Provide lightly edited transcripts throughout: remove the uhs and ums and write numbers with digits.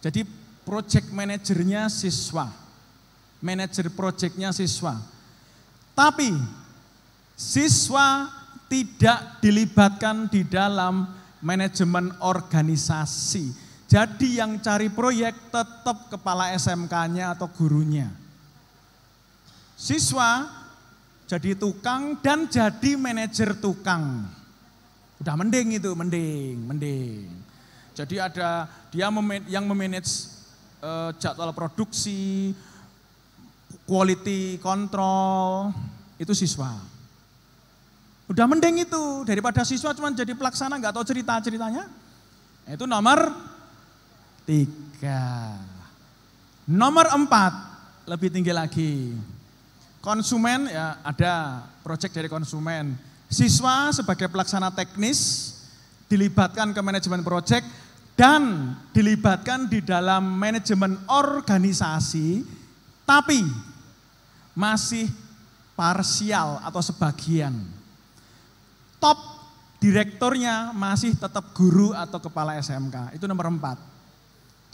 Jadi project manajernya siswa, manajer projectnya siswa. Tapi siswa tidak dilibatkan di dalam manajemen organisasi. Jadi yang cari proyek tetap kepala SMK-nya atau gurunya. Siswa jadi tukang dan jadi manajer tukang. Udah mending itu, mending. Jadi ada dia yang memanage jadwal produksi, quality control, itu siswa. Udah mending itu, daripada siswa cuma jadi pelaksana nggak tahu ceritanya. Itu nomor 3. Nomor 4, lebih tinggi lagi. Konsumen, ya ada proyek dari konsumen. Siswa sebagai pelaksana teknis dilibatkan ke manajemen proyek dan dilibatkan di dalam manajemen organisasi, tapi masih parsial atau sebagian. Top direkturnya masih tetap guru atau kepala SMK, itu nomor 4.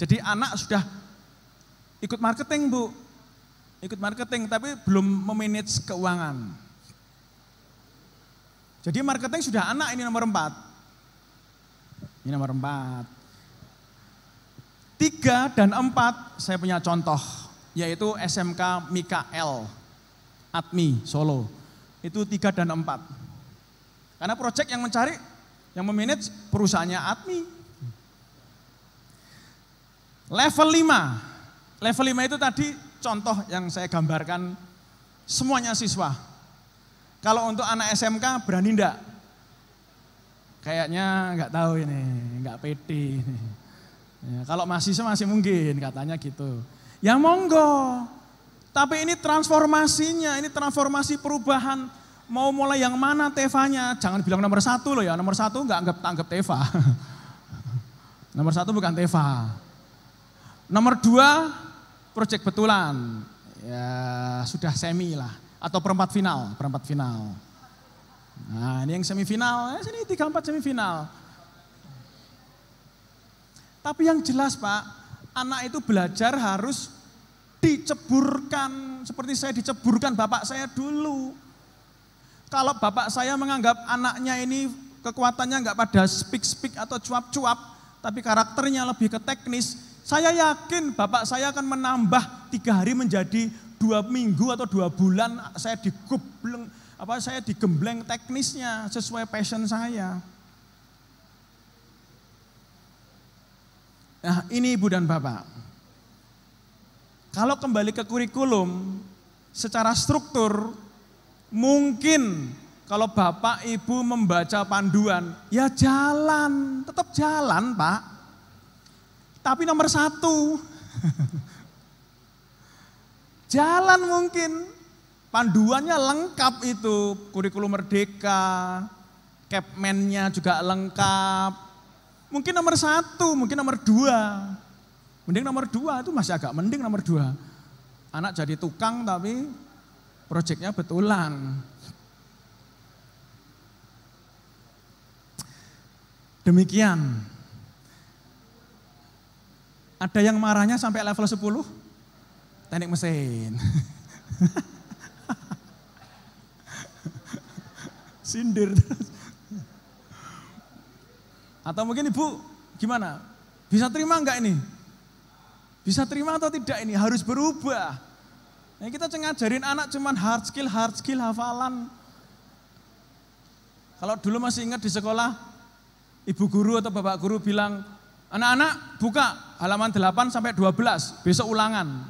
Jadi anak sudah ikut marketing Bu, ikut marketing tapi belum memanage keuangan. Jadi marketing sudah anak, ini nomor 4. Ini nomor 4. 3 dan 4 saya punya contoh, yaitu SMK Mikael, Atmi, Solo. Itu 3 dan 4. Karena proyek yang mencari, yang memanage perusahaannya Atmi. Level 5. Level 5 itu tadi contoh yang saya gambarkan, semuanya siswa. Kalau untuk anak SMK berani enggak? Kayaknya enggak tahu ini, enggak pede ini. Ya, kalau mahasiswa masih mungkin katanya gitu. Ya monggo. Tapi ini transformasinya, ini transformasi perubahan. Mau mulai yang mana Tevanya? Jangan bilang nomor 1 loh ya, nomor 1 enggak anggap Teva. Nomor 1 bukan Teva. Nomor 2 proyek betulan. Ya sudah semi lah. Atau perempat final. Nah ini yang semifinal, sini 3-4 semifinal. Tapi yang jelas Pak, anak itu belajar harus diceburkan, seperti saya diceburkan bapak saya dulu. Kalau bapak saya menganggap anaknya ini kekuatannya enggak pada speak atau cuap-cuap, tapi karakternya lebih ke teknis, saya yakin bapak saya akan menambah 3 hari menjadi 2 minggu atau 2 bulan, saya digembleng teknisnya sesuai passion saya. Nah ini Ibu dan Bapak, kalau kembali ke kurikulum, secara struktur, mungkin kalau Bapak Ibu membaca panduan, ya jalan, tetap jalan Pak. Tapi nomor 1, jalan mungkin, panduannya lengkap itu, kurikulum merdeka, Capman-nya juga lengkap. Mungkin nomor 1, mungkin nomor 2. Mending nomor 2 itu masih agak mending nomor 2. Anak jadi tukang tapi proyeknya betulan. Demikian. Ada yang marahnya sampai level 10? Teknik mesin. Sindir terus. Atau mungkin Ibu gimana? Bisa terima enggak ini? Bisa terima atau tidak ini? Harus berubah. Nah, kita ngajarin anak cuman hard skill hafalan. Kalau dulu masih ingat di sekolah, ibu guru atau bapak guru bilang, anak-anak buka halaman 8 sampai 12, besok ulangan.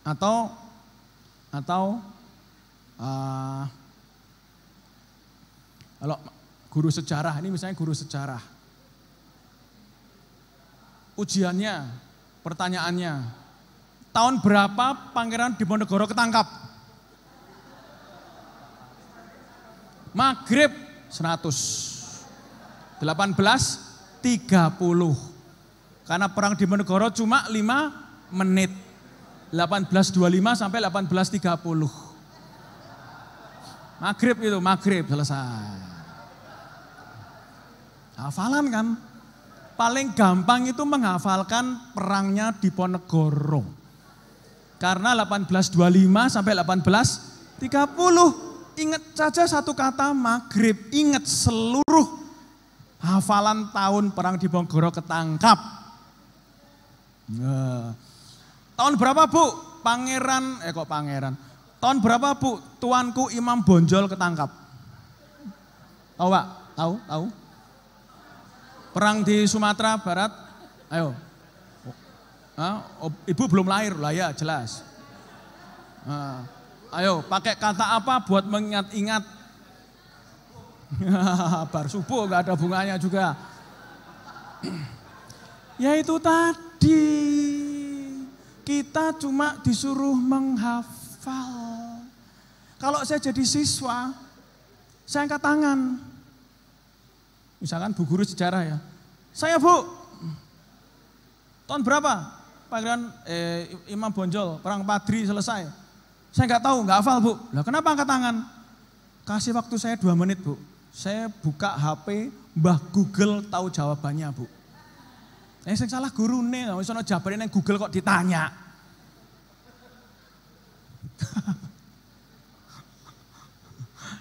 Atau kalau guru sejarah, ini misalnya guru sejarah. Ujiannya, pertanyaannya, tahun berapa Pangeran Diponegoro ketangkap? Maghrib 100. 18.30. Karena perang Diponegoro cuma 5 menit. 18.25 sampai 18.30. Maghrib itu, maghrib selesai. Hafalan kan? Paling gampang itu menghafalkan perangnya Diponegoro. Karena 1825 sampai 1830. Ingat saja satu kata Maghrib. Ingat seluruh hafalan tahun perang Diponegoro ketangkap. Nah, tahun berapa Bu? Pangeran. Tahun berapa Bu? Tuanku Imam Bonjol ketangkap. Tahu Pak? Tahu? Perang di Sumatera Barat. Ayo. Ibu belum lahir lah ya, jelas. Ayo, pakai kata apa buat mengingat-ingat? Bar subuh gak ada bunganya juga. Ya itu tadi, kita cuma disuruh menghafal. Kalau saya jadi siswa, saya angkat tangan. Misalkan Bu Guru sejarah ya. Saya Bu, tahun berapa? Pangeran Imam Bonjol, perang Padri selesai. Saya nggak tahu, nggak hafal Bu. Lah kenapa angkat tangan? Kasih waktu saya 2 menit Bu. Saya buka HP, Mbah Google tahu jawabannya Bu. Yang salah guru nih, misalnya jawabannya yang Google kok ditanya.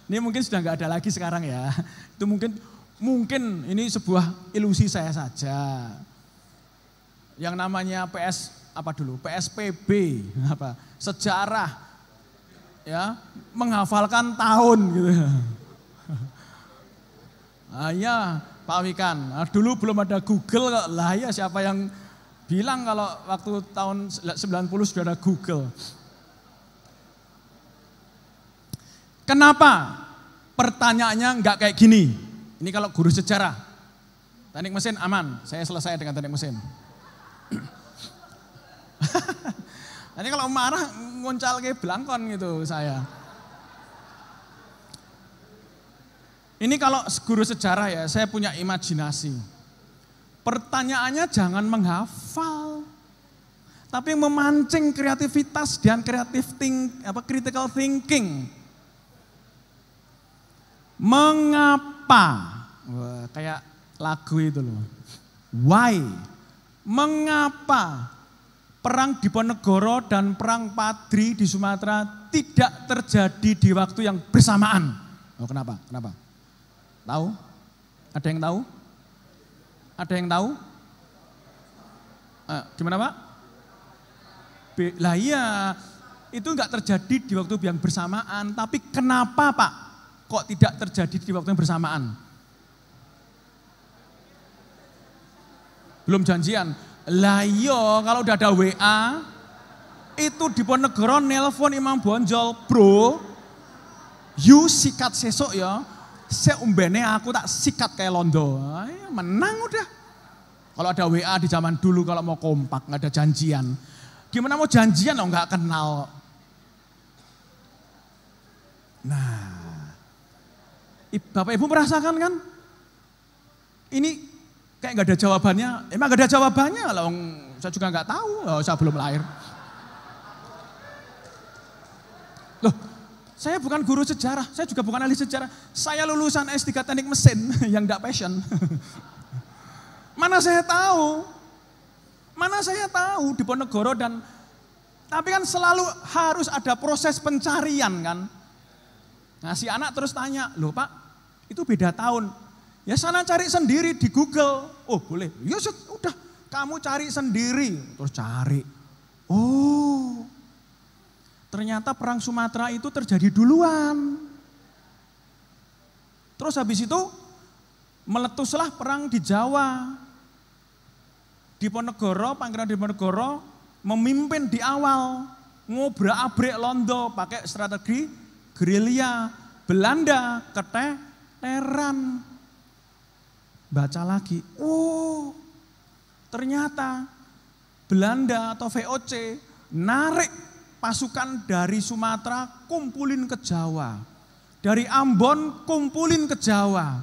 Ini mungkin sudah nggak ada lagi sekarang ya. Itu mungkin ini sebuah ilusi saya saja. Yang namanya PSPB, sejarah. Ya, menghafalkan tahun gitu. Ya Pak Wikan, dulu belum ada Google kok. Lah ya siapa yang bilang kalau waktu tahun 90 sudah ada Google. Kenapa? Pertanyaannya enggak kayak gini. Ini kalau guru sejarah. Teknik mesin aman, saya selesai dengan teknik mesin. Nanti kalau marah nguncal kayak belangkon gitu saya. Ini kalau guru sejarah ya, saya punya imajinasi. Pertanyaannya jangan menghafal, tapi memancing kreativitas dan critical thinking. Mengapa? Wah, kayak lagu itu loh. Why? Mengapa perang Diponegoro dan perang Padri di Sumatera tidak terjadi di waktu yang bersamaan? Oh, kenapa? Tahu? Ada yang tahu? Ada yang tahu? Gimana Pak? Lah iya, itu enggak terjadi di waktu yang bersamaan. Tapi kenapa Pak kok tidak terjadi di waktu yang bersamaan? Belum janjian. Lah iya, kalau udah ada WA, itu Diponegoro nelpon Imam Bonjol, bro, you sikat sesok ya, seumbene aku tak sikat kayak londo. Menang udah. Kalau ada WA di zaman dulu kalau mau kompak, nggak ada janjian. Gimana mau janjian loh nggak kenal. Nah, Bapak Ibu merasakan kan? Ini kayak nggak ada jawabannya. Emang nggak ada jawabannya? Loh, saya juga nggak tahu. Loh, saya belum lahir. Loh, saya bukan guru sejarah. Saya juga bukan ahli sejarah. Saya lulusan S3 teknik mesin yang nggak passion. Mana saya tahu? Diponegoro dan tapi kan selalu harus ada proses pencarian kan. Nah si anak terus tanya, loh Pak, itu beda tahun. Ya sana cari sendiri di Google. Oh boleh, ya udah kamu cari sendiri. Terus cari. Oh, ternyata perang Sumatera itu terjadi duluan. Terus habis itu meletuslah perang di Jawa. Diponegoro, Pangeran Diponegoro memimpin di awal. Ngobrak-abrik Londo pakai strategi gerilya. Belanda keteteran. Baca lagi, oh ternyata Belanda atau VOC narik pasukan dari Sumatera kumpulin ke Jawa. Dari Ambon kumpulin ke Jawa.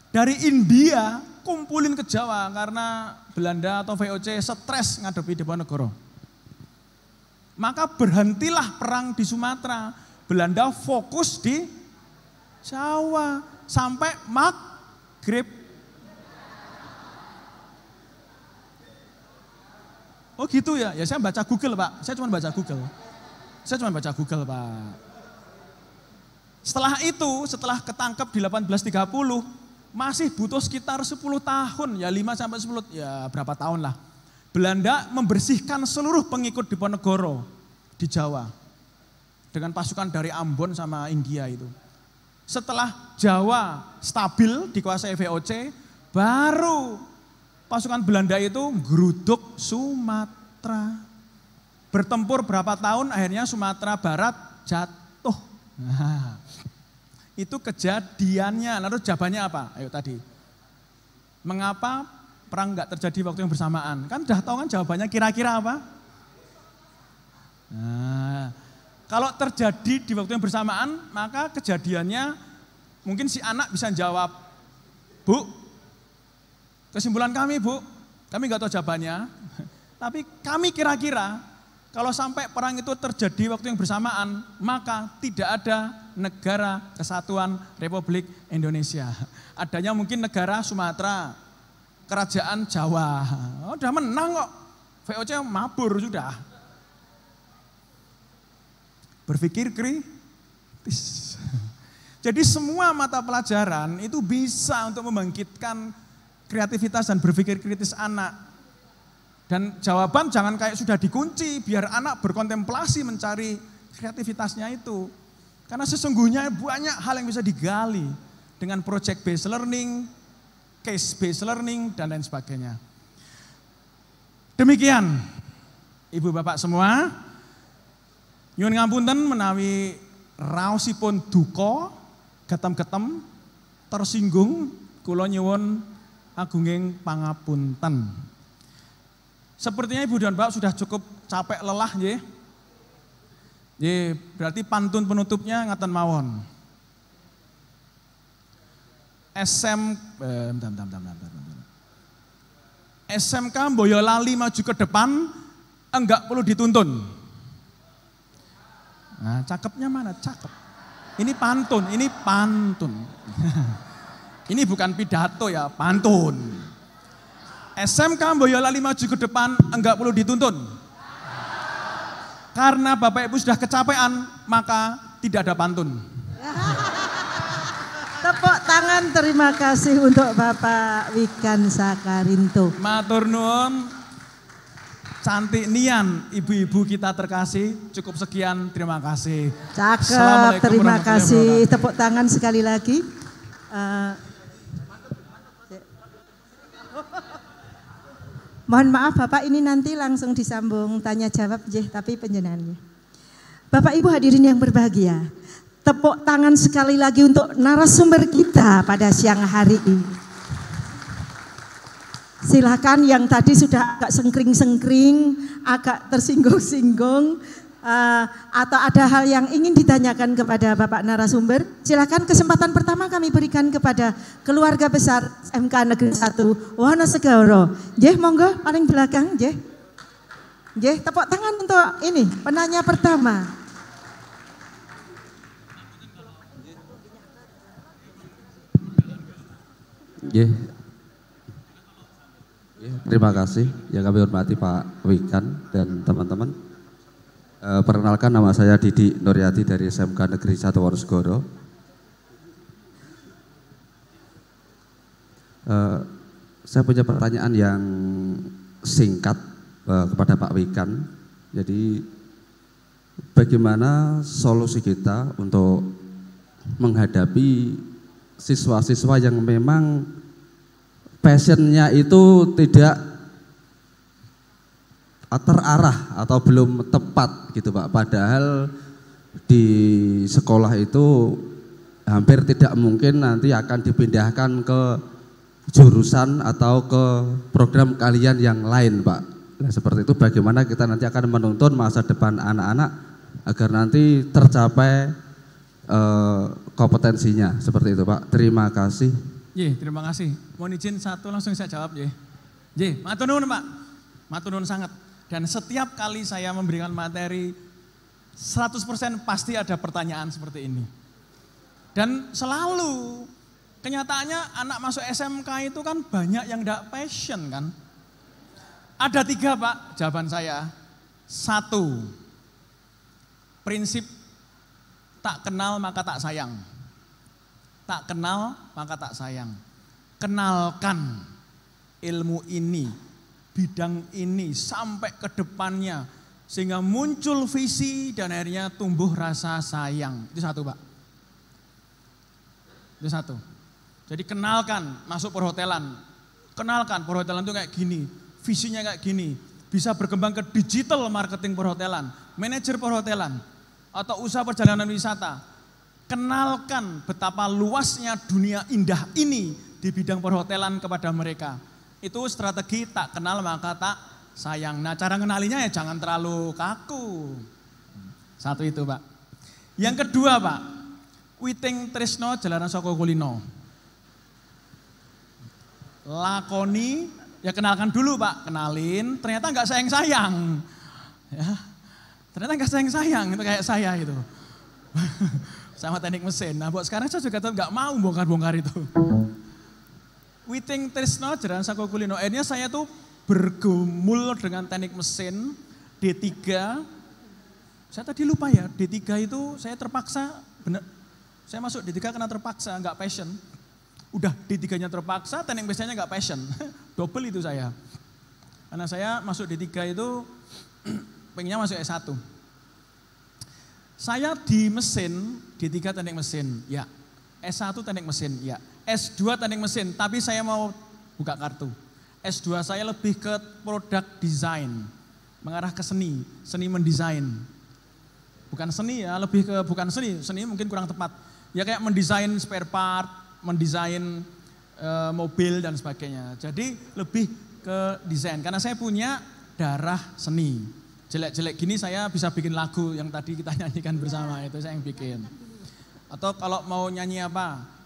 Dari India kumpulin ke Jawa karena Belanda atau VOC stres ngadepi Diponegoro. Maka berhentilah perang di Sumatera. Belanda fokus di Jawa sampai Maghrib. Oh gitu ya, ya saya baca Google Pak, saya cuma baca Google. Pak. Setelah itu, setelah ketangkep di 1830, masih butuh sekitar 10 tahun, ya 5 sampai 10, ya berapa tahun lah. Belanda membersihkan seluruh pengikut Diponegoro di Jawa. Dengan pasukan dari Ambon sama India itu. Setelah Jawa stabil dikuasai VOC, baru pasukan Belanda itu geruduk Sumatera. Bertempur berapa tahun, akhirnya Sumatera Barat jatuh. Nah, itu kejadiannya. Lalu jawabannya apa? Ayo tadi. Mengapa perang enggak terjadi waktu yang bersamaan? Kan udah tahu kan jawabannya kira-kira apa? Nah, kalau terjadi di waktu yang bersamaan, maka kejadiannya mungkin si anak bisa jawab, Bu, kesimpulan kami Bu, kami nggak tahu jawabannya, tapi kami kira-kira kalau sampai perang itu terjadi waktu yang bersamaan, maka tidak ada negara kesatuan Republik Indonesia. Adanya mungkin negara Sumatera, kerajaan Jawa. Oh, udah menang kok, VOC mabur sudah. Berpikir kritis. Jadi semua mata pelajaran itu bisa untuk membangkitkan kreativitas dan berpikir kritis anak. Dan jawaban jangan kayak sudah dikunci, biar anak berkontemplasi mencari kreativitasnya itu. Karena sesungguhnya banyak hal yang bisa digali dengan project based learning, case based learning, dan lain sebagainya. Demikian, Ibu Bapak semua, nyuwun ngapunten menawi raosipun duka, getem-getem, tersinggung, kula nyuwun agunging pangapunten. Sepertinya Ibu dan Bapak sudah cukup capek lelah nggih. Nggih, berarti pantun penutupnya ngaten mawon. SMK Boyolali maju ke depan, enggak perlu dituntun. Nah, cakepnya mana? Cakep. Ini pantun. Ini bukan pidato ya, pantun. SMK Boyolali maju ke depan, enggak perlu dituntun. Karena Bapak Ibu sudah kecapean, maka tidak ada pantun. Tepuk tangan terima kasih untuk Bapak Wikan Sakarinto. Matur nuwun. Cantik nian ibu-ibu kita terkasih, cukup sekian, terima kasih. Cakep, terima kasih. Tepuk tangan sekali lagi. Mohon maaf Bapak, ini nanti langsung disambung tanya jawab tapi penjenengannya. Bapak Ibu hadirin yang berbahagia, tepuk tangan sekali lagi untuk narasumber kita pada siang hari ini. Silakan yang tadi sudah agak sengkring-sengkring, agak tersinggung-singgung, atau ada hal yang ingin ditanyakan kepada Bapak narasumber, silakan kesempatan pertama kami berikan kepada keluarga besar SMK Negeri 1 Wonosegoro. Nggih, monggo paling belakang, nggih. Nggih, tepuk tangan untuk ini penanya pertama. Nggih. Terima kasih yang kami hormati Pak Wikan dan teman-teman. Perkenalkan, nama saya Didi Nuryati dari SMK Negeri 1 Wonosegoro. Saya punya pertanyaan yang singkat kepada Pak Wikan. Jadi bagaimana solusi kita untuk menghadapi siswa-siswa yang memang passionnya itu tidak terarah atau belum tepat gitu Pak. Padahal di sekolah itu hampir tidak mungkin nanti akan dipindahkan ke jurusan atau ke program kalian yang lain Pak. Nah, seperti itu bagaimana kita nanti akan menuntun masa depan anak-anak agar nanti tercapai kompetensinya, seperti itu Pak. Terima kasih. Terima kasih. Mohon izin satu langsung saya jawab matur nuwun Pak. Matur nuwun sangat. Dan setiap kali saya memberikan materi 100% pasti ada pertanyaan seperti ini. Dan selalu kenyataannya anak masuk SMK itu kan banyak yang enggak passion kan. Ada 3 Pak jawaban saya. 1, prinsip tak kenal maka tak sayang. Tak kenal maka tak sayang. Kenalkan ilmu ini, bidang ini sampai ke depannya. Sehingga muncul visi dan akhirnya tumbuh rasa sayang. Itu 1 Pak. Itu 1. Jadi kenalkan masuk perhotelan. Kenalkan perhotelan itu kayak gini. Visinya kayak gini. Bisa berkembang ke digital marketing perhotelan. Manajer perhotelan. Atau usaha perjalanan wisata. Kenalkan betapa luasnya dunia indah ini di bidang perhotelan kepada mereka. Itu strategi tak kenal maka tak sayang. Nah cara kenalinya ya jangan terlalu kaku. 1 itu Pak. Yang kedua Pak, Witing Tresno Jalanan Soko Kulino. Lakoni, ya kenalkan dulu Pak, kenalin, ternyata enggak sayang-sayang. Ya, ternyata enggak sayang-sayang, itu kayak saya itu. Sama teknik mesin. Nah buat sekarang saya juga tetap enggak mau bongkar-bongkar itu. Witing Tresno Jalanan Soko Kulino. Akhirnya saya tuh bergumul dengan teknik mesin, D3. Saya tadi lupa ya, D3 itu saya terpaksa, benar. Saya masuk D3 karena terpaksa, enggak passion. Udah D3-nya terpaksa, teknik mesinnya enggak passion. Double itu saya. Karena saya masuk D3 itu pengennya masuk S1. Saya di mesin, D3 teknik mesin, ya. S1 teknik mesin, ya. S2 teknik mesin, tapi saya mau buka kartu. S2 saya lebih ke produk design, mengarah ke seni, seni mendesain. Bukan seni ya, lebih ke bukan seni mungkin kurang tepat. Ya kayak mendesain spare part, mendesain mobil dan sebagainya. Jadi lebih ke desain, karena saya punya darah seni. Jelek-jelek gini saya bisa bikin lagu yang tadi kita nyanyikan bersama, itu saya yang bikin. Atau kalau mau nyanyi apa?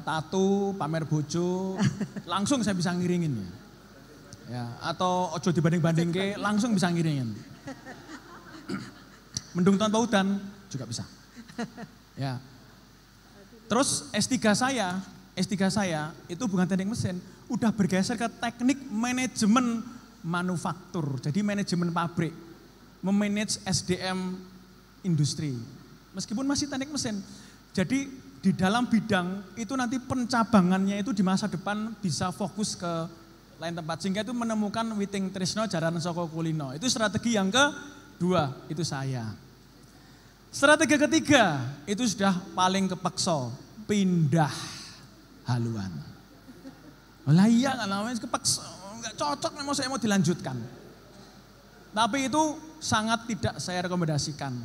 Tatu, pamer bojo, langsung saya bisa ngiringin ya. Ya, atau ojo dibanding-banding ke, langsung bisa ngiringin. Mendung tanpa hutan juga bisa. Ya. Terus S3 saya itu bukan teknik mesin, udah bergeser ke teknik manajemen manufaktur. Jadi manajemen pabrik, memanage SDM industri. Meskipun masih teknik mesin. Jadi di dalam bidang itu nanti pencabangannya itu di masa depan bisa fokus ke lain tempat. Sehingga itu menemukan Witing Tresno Jalanan Soko Kulino. Itu strategi yang kedua, itu saya. Strategi ketiga, itu sudah paling kepeksa, pindah haluan. Lah iya kan namanya kepeksa, enggak cocok memang saya mau dilanjutkan. Tapi itu sangat tidak saya rekomendasikan.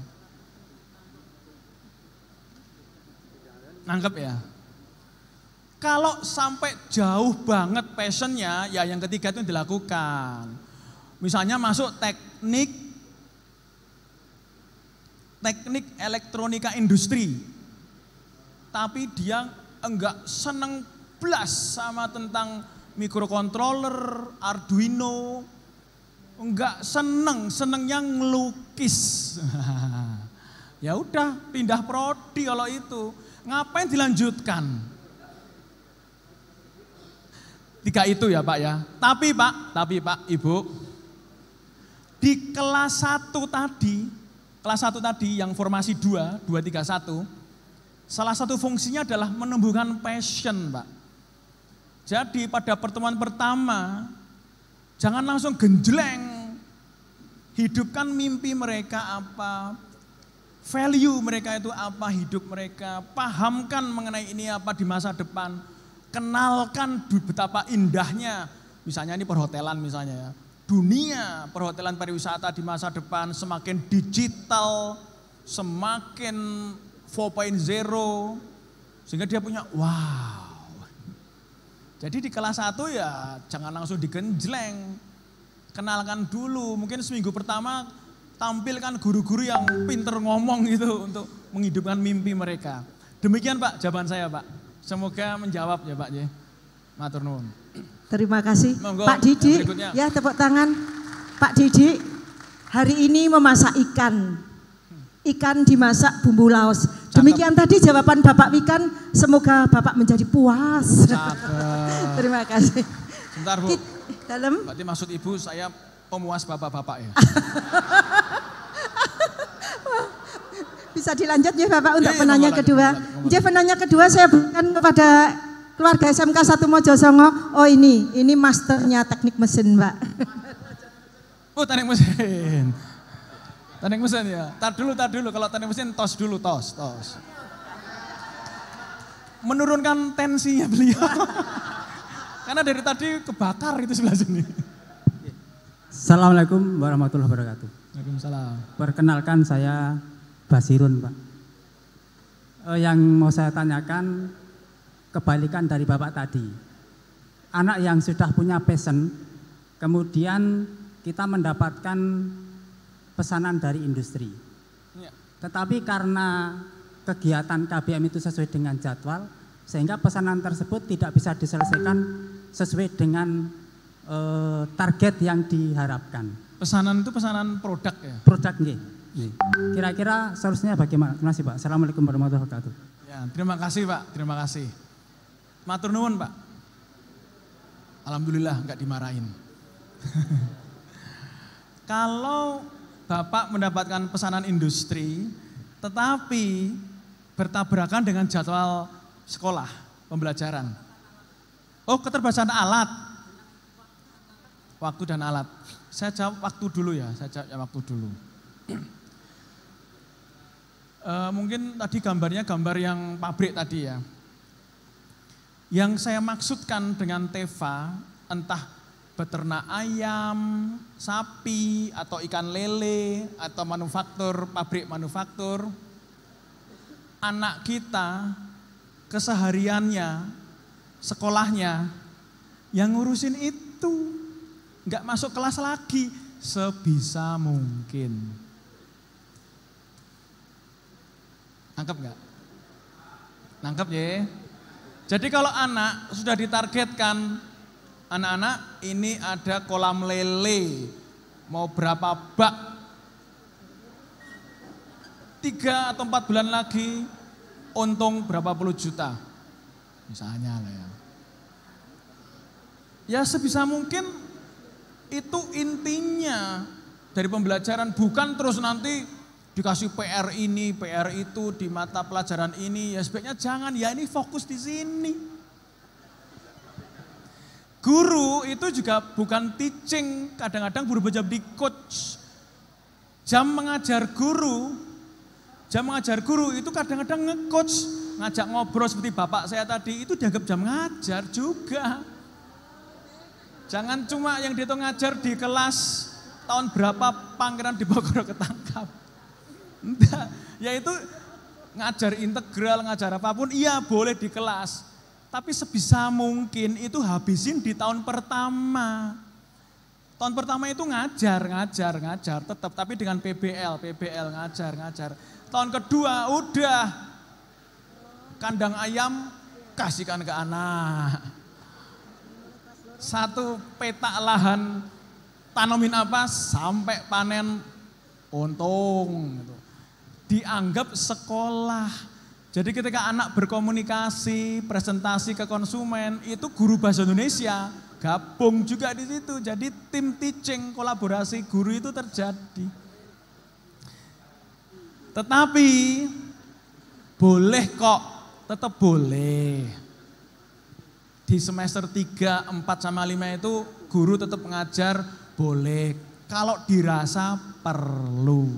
Nangkep ya? Kalau sampai jauh banget passionnya, ya yang ketiga itu yang dilakukan. Misalnya masuk teknik elektronika industri, tapi dia enggak seneng blas sama tentang microcontroller, Arduino, enggak senengnya ngelukis. Ya udah pindah prodi kalau itu. Ngapain dilanjutkan? 3 itu ya Pak ya. Tapi Pak, Ibu, di kelas 1 tadi yang formasi 2, 3, 1, salah satu fungsinya adalah menumbuhkan passion Pak. Jadi pada pertemuan pertama, jangan langsung genjleng, hidupkan mimpi mereka apa, value mereka itu apa, hidup mereka, pahamkan mengenai ini apa di masa depan, kenalkan betapa indahnya, misalnya ini perhotelan misalnya ya, dunia perhotelan pariwisata di masa depan semakin digital, semakin 4.0, sehingga dia punya wow. Jadi di kelas 1 ya jangan langsung digenjleng, kenalkan dulu, mungkin seminggu pertama tampilkan guru-guru yang pinter ngomong gitu untuk menghidupkan mimpi mereka. Demikian Pak jawaban saya Pak. Semoga menjawab ya Pak. Matur nuwun. Terima kasih. Monggo, Pak Didi, ya tepuk tangan. Pak Didi hari ini memasak ikan. Ikan dimasak bumbu laos. Demikian tadi jawaban Bapak Wikan, semoga Bapak menjadi puas. Cakep. Terima kasih. Sebentar Bu. Dalam? Berarti maksud Ibu saya pemuas bapak-bapak ya? Bisa dilanjut ya Bapak untuk Iya, penanya ngomong kedua. lagi. Jadi penanya kedua saya berikan kepada keluarga SMK 1 Mojosongo. Oh ini masternya teknik mesin Mbak. Oh teknik mesin. Teknik mesin ya. Tar dulu. Kalau teknik mesin tos dulu, tos. Menurunkan tensinya beliau. Karena dari tadi kebakar itu sebelah sini. Assalamualaikum warahmatullahi wabarakatuh. Waalaikumsalam. Perkenalkan saya Basirun Pak. Yang mau saya tanyakan kebalikan dari Bapak tadi. Anak yang sudah punya passion, kemudian kita mendapatkan pesanan dari industri. Ya. Tetapi karena kegiatan KBM itu sesuai dengan jadwal, sehingga pesanan tersebut tidak bisa diselesaikan sesuai dengan target yang diharapkan. Pesanan itu pesanan produk ya? Produk nggih. Kira-kira solusinya bagaimana? Terima kasih Pak. Assalamualaikum warahmatullahi wabarakatuh. Ya, terima kasih Pak, terima kasih. Matur nuwun Pak. Alhamdulillah enggak dimarahin. Kalau Bapak mendapatkan pesanan industri, tetapi bertabrakan dengan jadwal sekolah, pembelajaran. Oh, keterbatasan alat. Waktu dan alat. Saya jawab waktu dulu ya, mungkin tadi gambarnya gambar yang pabrik tadi ya. Yang saya maksudkan dengan TEVA, entah beternak ayam, sapi, atau ikan lele, atau manufaktur, pabrik manufaktur, anak kita kesehariannya, sekolahnya, yang ngurusin itu, nggak masuk kelas lagi, sebisa mungkin. Nangkep nggak? Nangkep ya? Jadi kalau anak sudah ditargetkan, anak-anak ini ada kolam lele, mau berapa bak, 3 atau 4 bulan lagi, untung berapa puluh juta, misalnya lah ya. Ya sebisa mungkin itu intinya dari pembelajaran, bukan terus nanti dikasih PR ini, PR itu di mata pelajaran ini, ya sebaiknya jangan, ya ini fokus di sini. Guru itu juga bukan teaching, kadang-kadang guru menjadi coach. Jam mengajar guru itu kadang-kadang nge-coach, ngajak ngobrol seperti bapak saya tadi, itu dianggap jam ngajar juga. Jangan cuma yang dihitung ngajar di kelas tahun berapa Pangeran Diponegoro ketangkap. Enggak, yaitu ngajar integral, ngajar apapun, iya boleh di kelas. Tapi sebisa mungkin itu habisin di tahun pertama. Tahun pertama itu ngajar tetap, tapi dengan PBL ngajar. Tahun kedua udah kandang ayam kasihkan ke anak. 1 petak lahan tanamin apa sampai panen untung gitu. Dianggap sekolah. Jadi ketika anak berkomunikasi, presentasi ke konsumen, itu guru bahasa Indonesia gabung juga di situ. Jadi tim teaching, kolaborasi guru itu terjadi. Tetapi boleh kok, tetap boleh. Di semester 3, 4 sama 5 itu guru tetap mengajar boleh. Kalau dirasa perlu.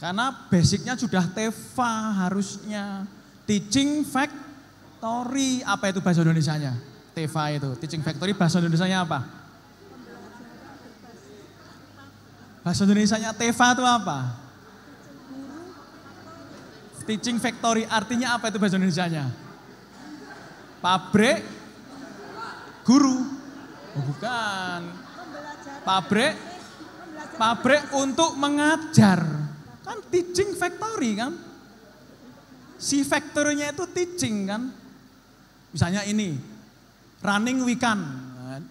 Karena basicnya sudah TEVA harusnya. Teaching Factory, apa itu bahasa Indonesianya? TEVA itu, Teaching Factory bahasa Indonesianya apa? Bahasa Indonesianya TEVA itu apa? Teaching Factory artinya apa itu bahasa Indonesianya? Pabrik guru. Oh bukan. Pabrik untuk mengajar. Kan teaching factory kan. Si factory-nya itu teaching kan. Misalnya ini, running weekend.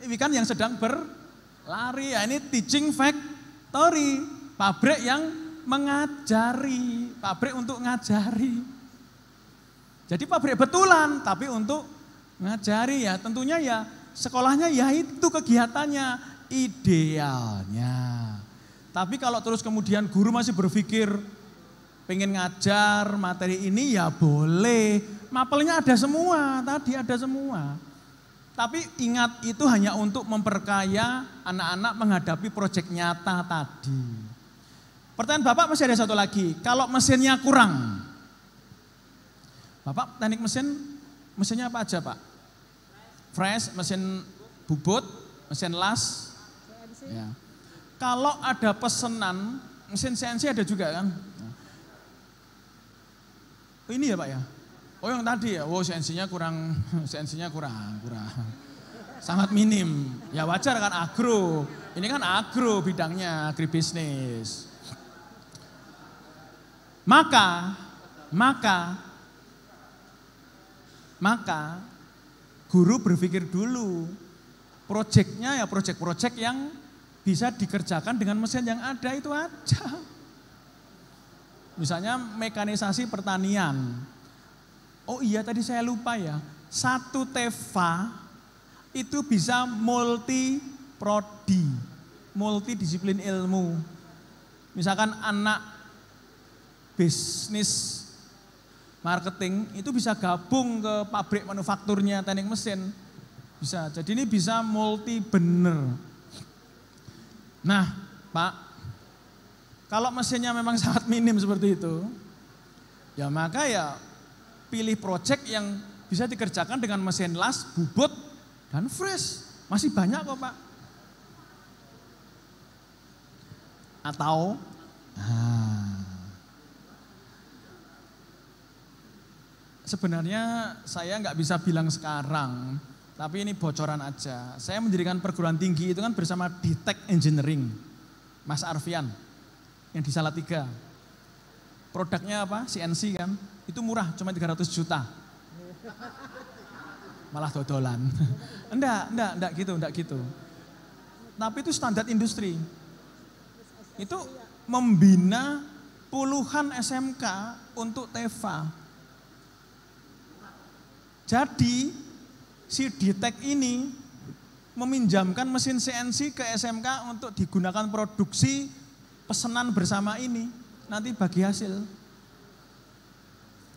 Weekend yang sedang berlari, ya ini teaching factory. Pabrik yang mengajari, pabrik untuk ngajari. Jadi pabrik betulan, tapi untuk ngajari ya tentunya ya sekolahnya ya itu kegiatannya, idealnya. Tapi kalau terus kemudian guru masih berpikir pengen ngajar materi ini ya boleh, mapelnya ada semua, tadi ada semua. Tapi ingat itu hanya untuk memperkaya anak-anak menghadapi proyek nyata tadi. Pertanyaan Bapak masih ada satu lagi, kalau mesinnya kurang, Bapak teknik mesinnya apa aja Pak? Fresh, mesin bubut, mesin las. Ya. Kalau ada pesanan, mesin CNC ada juga kan? Oh, ini ya Pak ya? Oh yang tadi ya, CNC-nya kurang, sangat minim. Ya wajar kan agro, ini kan agro bidangnya, agribisnis. Maka guru berpikir dulu, proyeknya ya proyek-proyek yang bisa dikerjakan dengan mesin yang ada itu aja. Misalnya mekanisasi pertanian. Oh iya tadi saya lupa ya, satu TEFA itu bisa multi-prodi, multidisiplin ilmu. Misalkan anak bisnis marketing itu bisa gabung ke pabrik manufakturnya teknik mesin. Bisa, jadi ini bisa multi bener. Nah Pak, kalau mesinnya memang sangat minim seperti itu, ya maka ya pilih proyek yang bisa dikerjakan dengan mesin las, bubut, dan fresh. Masih banyak kok Pak. Atau, sebenarnya saya nggak bisa bilang sekarang, tapi ini bocoran aja. Saya mendirikan perguruan tinggi itu kan bersama Ditek Engineering, Mas Arfian, yang di Salatiga. Produknya apa? CNC kan? Itu murah, cuma 300 juta. Malah dodolan. Enggak gitu. Tapi itu standar industri. Itu membina puluhan SMK untuk TEFA. Jadi si Ditek ini meminjamkan mesin CNC ke SMK untuk digunakan produksi pesanan bersama ini. Nanti bagi hasil.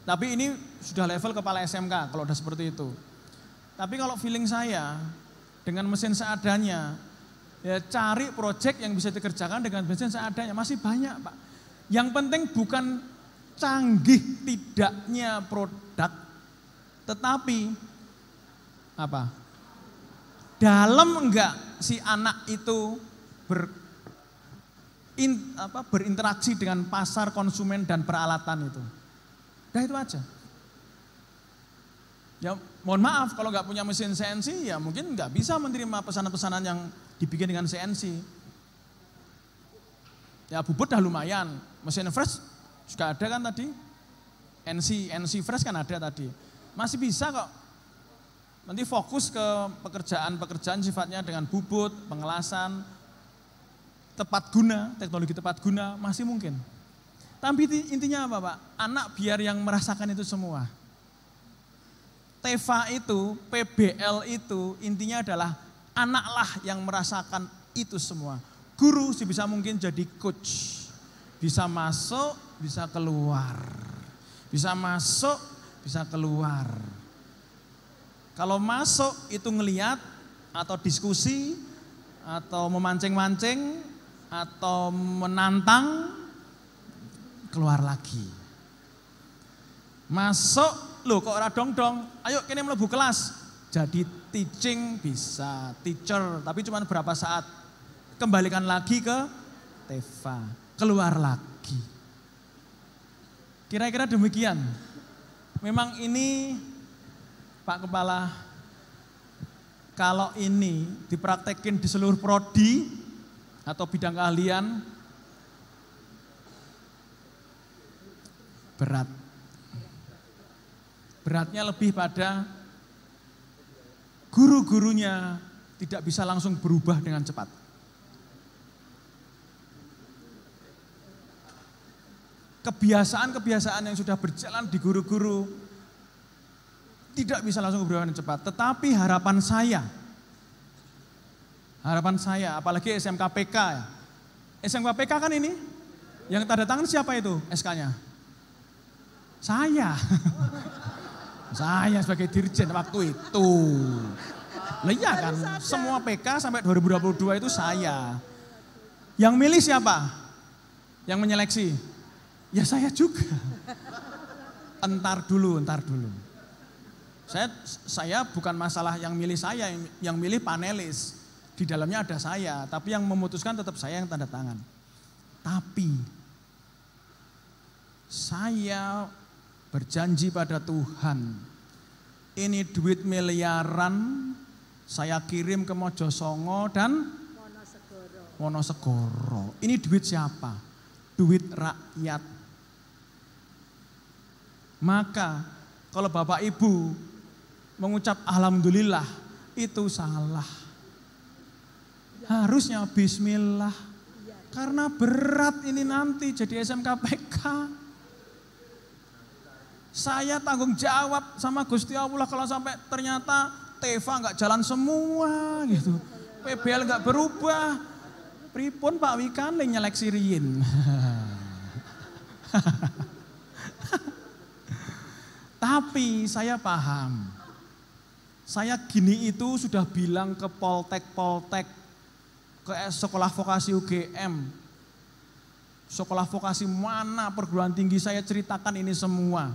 Tapi ini sudah level kepala SMK kalau udah seperti itu. Tapi kalau feeling saya dengan mesin seadanya, ya cari proyek yang bisa dikerjakan dengan mesin seadanya, masih banyak Pak. Yang penting bukan canggih tidaknya produk, tetapi apa? Dalam enggak si anak itu berinteraksi dengan pasar konsumen dan peralatan itu. Nah itu aja. Ya mohon maaf kalau nggak punya mesin CNC ya mungkin nggak bisa menerima pesanan-pesanan yang dibikin dengan CNC. Ya bubut dah lumayan, mesin fresh juga ada kan tadi. NC fresh kan ada tadi. Masih bisa kok. Nanti fokus ke pekerjaan sifatnya dengan bubut, pengelasan, tepat guna, teknologi tepat guna masih mungkin. Tapi intinya apa Pak? Anak biar yang merasakan itu semua. TEFA itu, PBL itu intinya adalah anaklah yang merasakan itu semua. Guru sih bisa mungkin jadi coach. Bisa masuk, bisa keluar. Bisa masuk, bisa keluar. Kalau masuk itu ngelihat atau diskusi atau memancing-mancing atau menantang, keluar lagi. Masuk, loh kok ora dong-dong, ayo kini mlebu kelas. Jadi teaching bisa, teacher, tapi cuma berapa saat. Kembalikan lagi ke TEFA, keluar lagi. Kira-kira demikian. Memang ini Pak Kepala, kalau ini dipraktekin di seluruh prodi atau bidang keahlian, berat. Beratnya lebih pada guru-gurunya tidak bisa langsung berubah dengan cepat. Kebiasaan-kebiasaan yang sudah berjalan di guru-guru tidak bisa langsung berubah dengan cepat. Tetapi harapan saya Harapan saya, apalagi SMK PK ya. SMK PK kan ini, yang tanda tangan siapa itu SK-nya? Saya. Saya sebagai dirjen waktu itu. Lah iya kan, semua PK sampai 2022 itu saya. Yang milih siapa? Yang menyeleksi? Ya saya juga. Entar dulu. Saya bukan masalah yang milih saya, yang milih panelis. Di dalamnya ada saya, tapi yang memutuskan tetap saya yang tanda tangan. Tapi saya berjanji pada Tuhan, ini duit miliaran saya kirim ke Mojosongo dan Wonosegoro. Ini duit siapa? Duit rakyat. Maka kalau Bapak Ibu mengucap alhamdulillah itu salah. Harusnya bismillah. Karena berat ini nanti jadi SMK PK. Saya tanggung jawab sama Gusti Allah kalau sampai ternyata Teva nggak jalan semua gitu. PBL nggak berubah. Pripun Pak Wikan yang nyeleksi riyin. Tapi saya paham. Saya gini itu sudah bilang ke Poltek, ke sekolah vokasi UGM, sekolah vokasi mana perguruan tinggi saya ceritakan ini semua.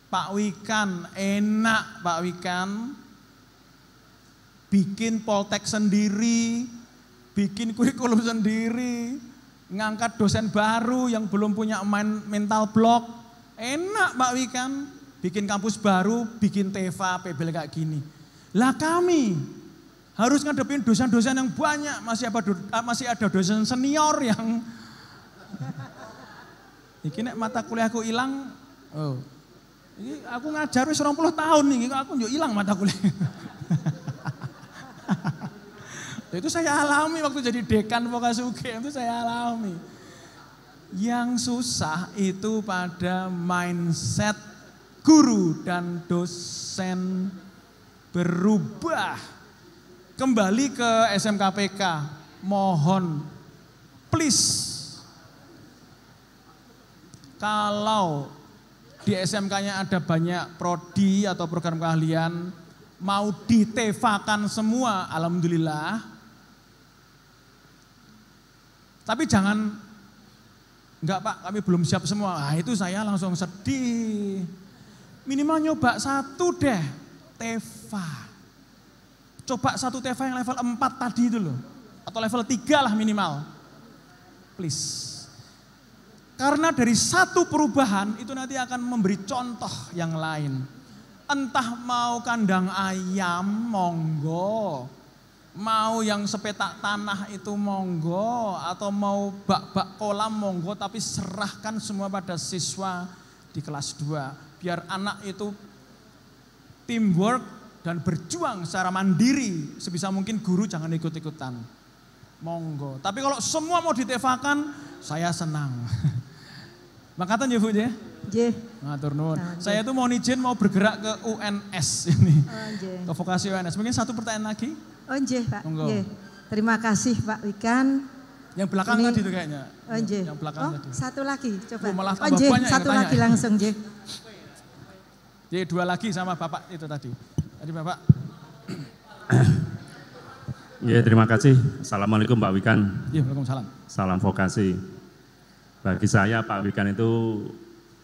Pak Wikan, enak Pak Wikan, bikin Poltek sendiri, bikin kurikulum sendiri, ngangkat dosen baru yang belum punya mental block, enak Pak Wikan, bikin kampus baru, bikin Teva, PBL kayak gini. Lah kami harus ngadepin dosen-dosen yang banyak, masih ada dosen senior yang iki nek mata kuliahku hilang, ini aku ngajar wis 20 tahun nih, aku yo hilang mata kuliah. Itu saya alami waktu jadi dekan vokasi UGM, itu saya alami. Yang susah itu pada mindset guru dan dosen berubah. Kembali ke SMK PK, mohon please, kalau di SMK-nya ada banyak prodi atau program keahlian, mau ditevakan semua, alhamdulillah. Tapi jangan, enggak Pak, kami belum siap semua. Nah, itu saya langsung sedih. Minimal nyoba satu deh, Teva. Coba satu Teva yang level 4 tadi itu loh. Atau level 3 lah minimal. Please. Karena dari satu perubahan itu nanti akan memberi contoh yang lain. Entah mau kandang ayam, monggo. Mau yang sepetak tanah itu monggo. Atau mau bak-bak kolam monggo. Tapi serahkan semua pada siswa di kelas 2. Biar anak itu teamwork dan berjuang secara mandiri, sebisa mungkin guru jangan ikut-ikutan. Monggo. Tapi kalau semua mau ditevakan, saya senang. Makatan ya Bu ya? Nggih. Matur nuwun. Saya itu mau izin mau bergerak ke UNS ini. Ke vokasi UNS. Mungkin satu pertanyaan lagi? Oh nggih Pak. Monggo. Nggih. Terima kasih Pak Wikan. Yang belakang Ini, tadi itu kayaknya. Oh nggih. Yang belakang tadi. Satu lagi coba. Malah Oh nggih, banyak satu lagi langsung nggih. Jadi 2 lagi sama Bapak itu tadi. Tadi Bapak. Ya, terima kasih. Assalamualaikum Pak Wikan. Iya, waalaikumsalam. Salam vokasi. Bagi saya Pak Wikan itu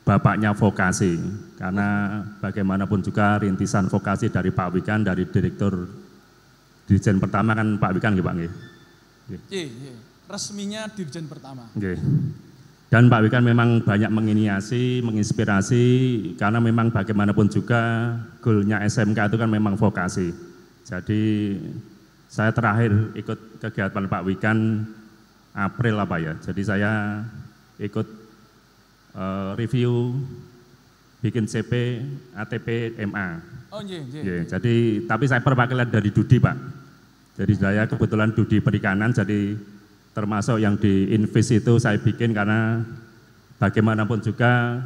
bapaknya vokasi. Karena bagaimanapun juga rintisan vokasi dari Pak Wikan, dari Direktur Dirjen Pertama kan Pak Wikan nggih Pak nggih. Iya. Resminya Dirjen Pertama. Nggih. Dan Pak Wikan memang banyak menginspirasi, karena memang bagaimanapun juga goalnya SMK itu kan memang vokasi. Jadi saya terakhir ikut kegiatan Pak Wikan April apa ya, jadi saya ikut review bikin CP, ATP, MA. Oh iya. Jadi tapi saya perwakilan dari Dudi Pak. Jadi saya kebetulan Dudi Perikanan, jadi termasuk yang di Invis itu saya bikin karena bagaimanapun juga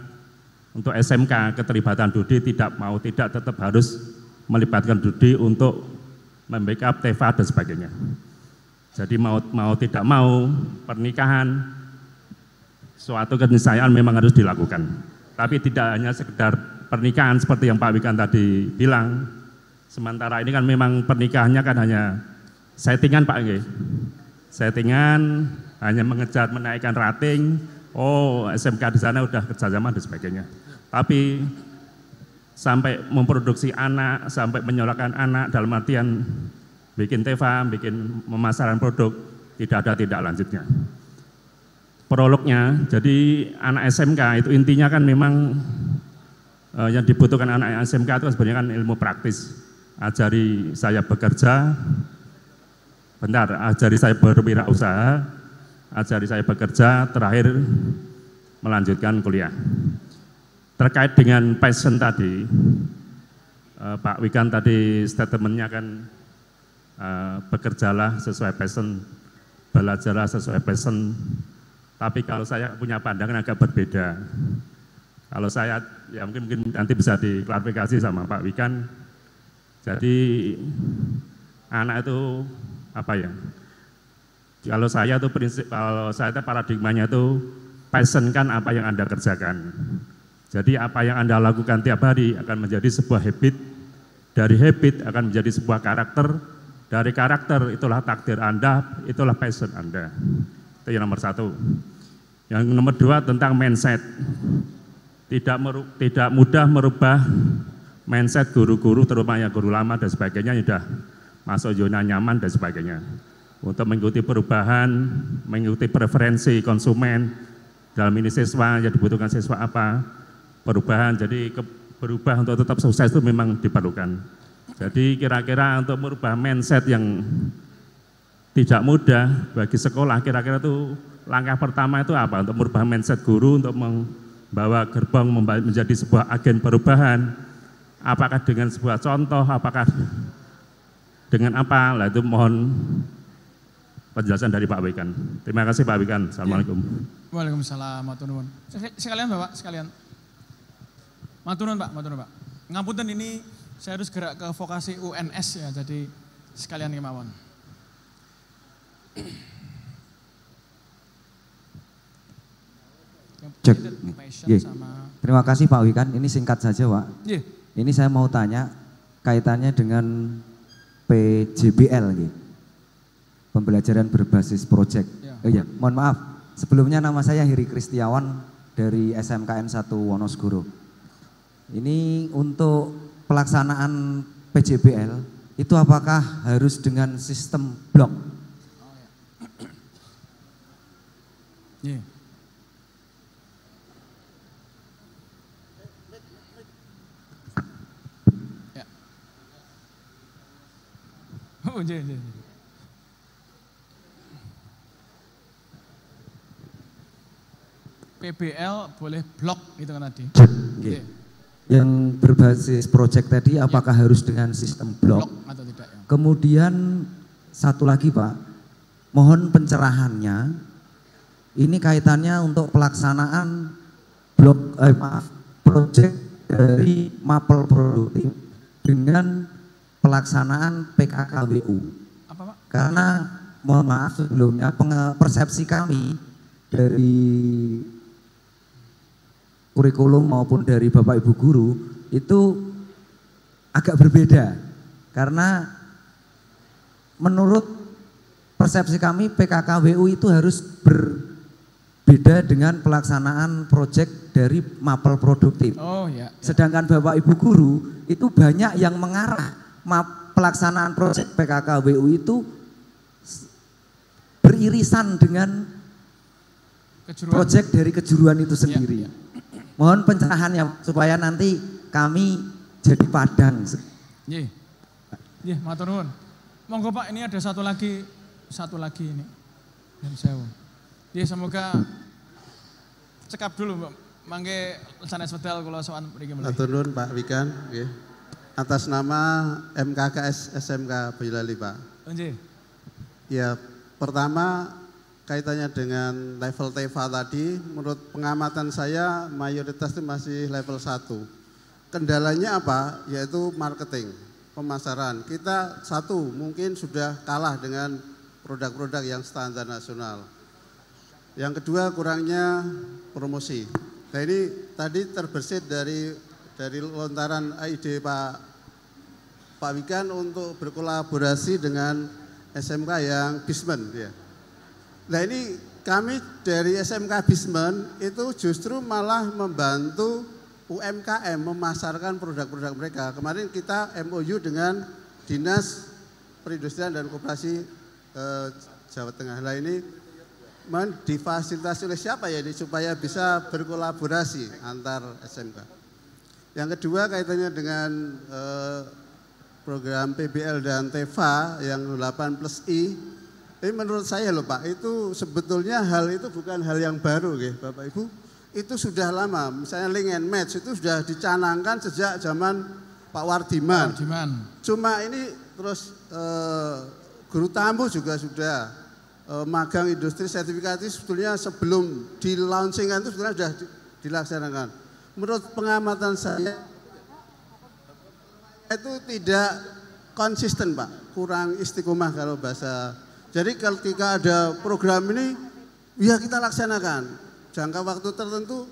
untuk SMK keterlibatan Dudi tidak tetap harus melibatkan Dudi untuk membackup TEFA dan sebagainya. Jadi mau tidak mau pernikahan suatu keniscayaan memang harus dilakukan. Tapi tidak hanya sekedar pernikahan seperti yang Pak Wikan tadi bilang. Sementara ini kan memang pernikahannya kan hanya settingan Pak Nggih. Settingan hanya mengejar menaikkan rating. Oh, SMK di sana udah kerjasama dan sebagainya. Tapi sampai memproduksi anak, sampai menyolokkan anak dalam artian bikin TEFA, bikin pemasaran produk, tidak ada tindak lanjutnya. Prolognya, jadi anak SMK itu intinya kan memang yang dibutuhkan anak SMK itu sebenarnya kan ilmu praktis. Ajari saya bekerja, ajari saya berwirausaha, ajari saya bekerja, terakhir melanjutkan kuliah. Terkait dengan passion tadi, Pak Wikan tadi statementnya kan bekerjalah sesuai passion, belajarlah sesuai passion. Tapi kalau saya punya pandangan agak berbeda. Kalau saya, ya mungkin nanti bisa diklarifikasi sama Pak Wikan. Jadi anak itu apa ya? Kalau saya tuh prinsip, kalau saya itu paradigmanya itu passion kan apa yang Anda kerjakan. Jadi apa yang Anda lakukan tiap hari akan menjadi sebuah habit, dari habit akan menjadi sebuah karakter, dari karakter itulah takdir Anda, itulah passion Anda. Itu yang nomor satu. Yang nomor dua tentang mindset. Tidak mudah merubah mindset guru-guru, terutama guru lama dan sebagainya, sudah masuk zona nyaman dan sebagainya. Untuk mengikuti perubahan, mengikuti preferensi konsumen, dalam ini siswa, yang dibutuhkan siswa apa, perubahan, jadi berubah untuk tetap sukses itu memang diperlukan. Jadi kira-kira untuk merubah mindset yang tidak mudah bagi sekolah, kira-kira itu langkah pertama itu apa? Untuk merubah mindset guru, untuk membawa gerbong menjadi sebuah agen perubahan. Apakah dengan sebuah contoh, apakah dengan apa? Lah itu mohon penjelasan dari Pak Wikan. Terima kasih Pak Wikan. Assalamualaikum. Waalaikumsalam. Matur nuwun. Sekalian Bapak, sekalian. Matur nuwun Pak, matur nuwun Pak. Ngapunten ini saya harus gerak ke vokasi UNS ya, jadi sekalian kemawon. Cek. Terima kasih Pak Wikan, ini singkat saja Pak. Ini saya mau tanya kaitannya dengan PJBL gitu. Pembelajaran berbasis proyek. Mohon maaf, sebelumnya nama saya Heri Kristiawan dari SMKN 1 Wonosegoro. Ini untuk pelaksanaan PJBL itu apakah harus dengan sistem blok? PBL boleh blok gitu kan tadi. Yang berbasis proyek tadi apakah harus dengan sistem blok atau tidak ya? Kemudian satu lagi Pak, mohon pencerahannya. Ini kaitannya untuk pelaksanaan proyek dari Mapel Produktif dengan pelaksanaan PKKWU. Apa Pak? Karena mohon maaf sebelumnya persepsi kami dari kurikulum maupun dari Bapak Ibu guru itu agak berbeda. Karena menurut persepsi kami PKKWU itu harus berbeda dengan pelaksanaan proyek dari Mapel Produktif. Oh ya. Sedangkan Bapak Ibu guru itu banyak yang mengarah pelaksanaan proyek PKKWU itu beririsan dengan proyek dari kejuruan itu sendiri. Ya. Mohon pencerahannya supaya nanti kami jadi padang. Matur nuwun. Monggo Pak, ini ada satu lagi ini. Dan sewu. Semoga cekap dulu Mbak. Mangke sanes wedal kula sowan mriki menawi. Matur nuwun Pak Wikan, nggih. Atas nama MKKS SMK Boyolali Pak. Nggih. Ya, pertama kaitannya dengan level TEFA tadi, menurut pengamatan saya mayoritas itu masih level 1. Kendalanya apa? Yaitu marketing. pemasaran. Kita satu mungkin sudah kalah dengan produk-produk yang standar nasional. Yang kedua kurangnya promosi. Nah ini tadi terbersit dari lontaran ide Pak Wikan untuk berkolaborasi dengan SMK yang Bismen ya. Nah ini kami dari SMK Bismen itu justru malah membantu UMKM memasarkan produk-produk mereka. Kemarin kita MOU dengan Dinas Perindustrian dan Koperasi Jawa Tengah. Nah ini difasilitasi oleh siapa ya ini supaya bisa berkolaborasi antar SMK. Yang kedua kaitannya dengan program PBL dan TEVA yang 8+I. Ini menurut saya loh Pak, itu sebetulnya hal itu bukan hal yang baru ya Bapak Ibu. Itu sudah lama, misalnya link and match itu sudah dicanangkan sejak zaman Pak Wardiman. Cuma ini terus guru tamu juga sudah. Magang industri sertifikasi sebetulnya sebelum di launchingkan itu sebenarnya sudah dilaksanakan. Menurut pengamatan saya itu tidak konsisten Pak, kurang istiqomah kalau bahasa. Jadi ketika ada program ini, ya kita laksanakan. Jangka waktu tertentu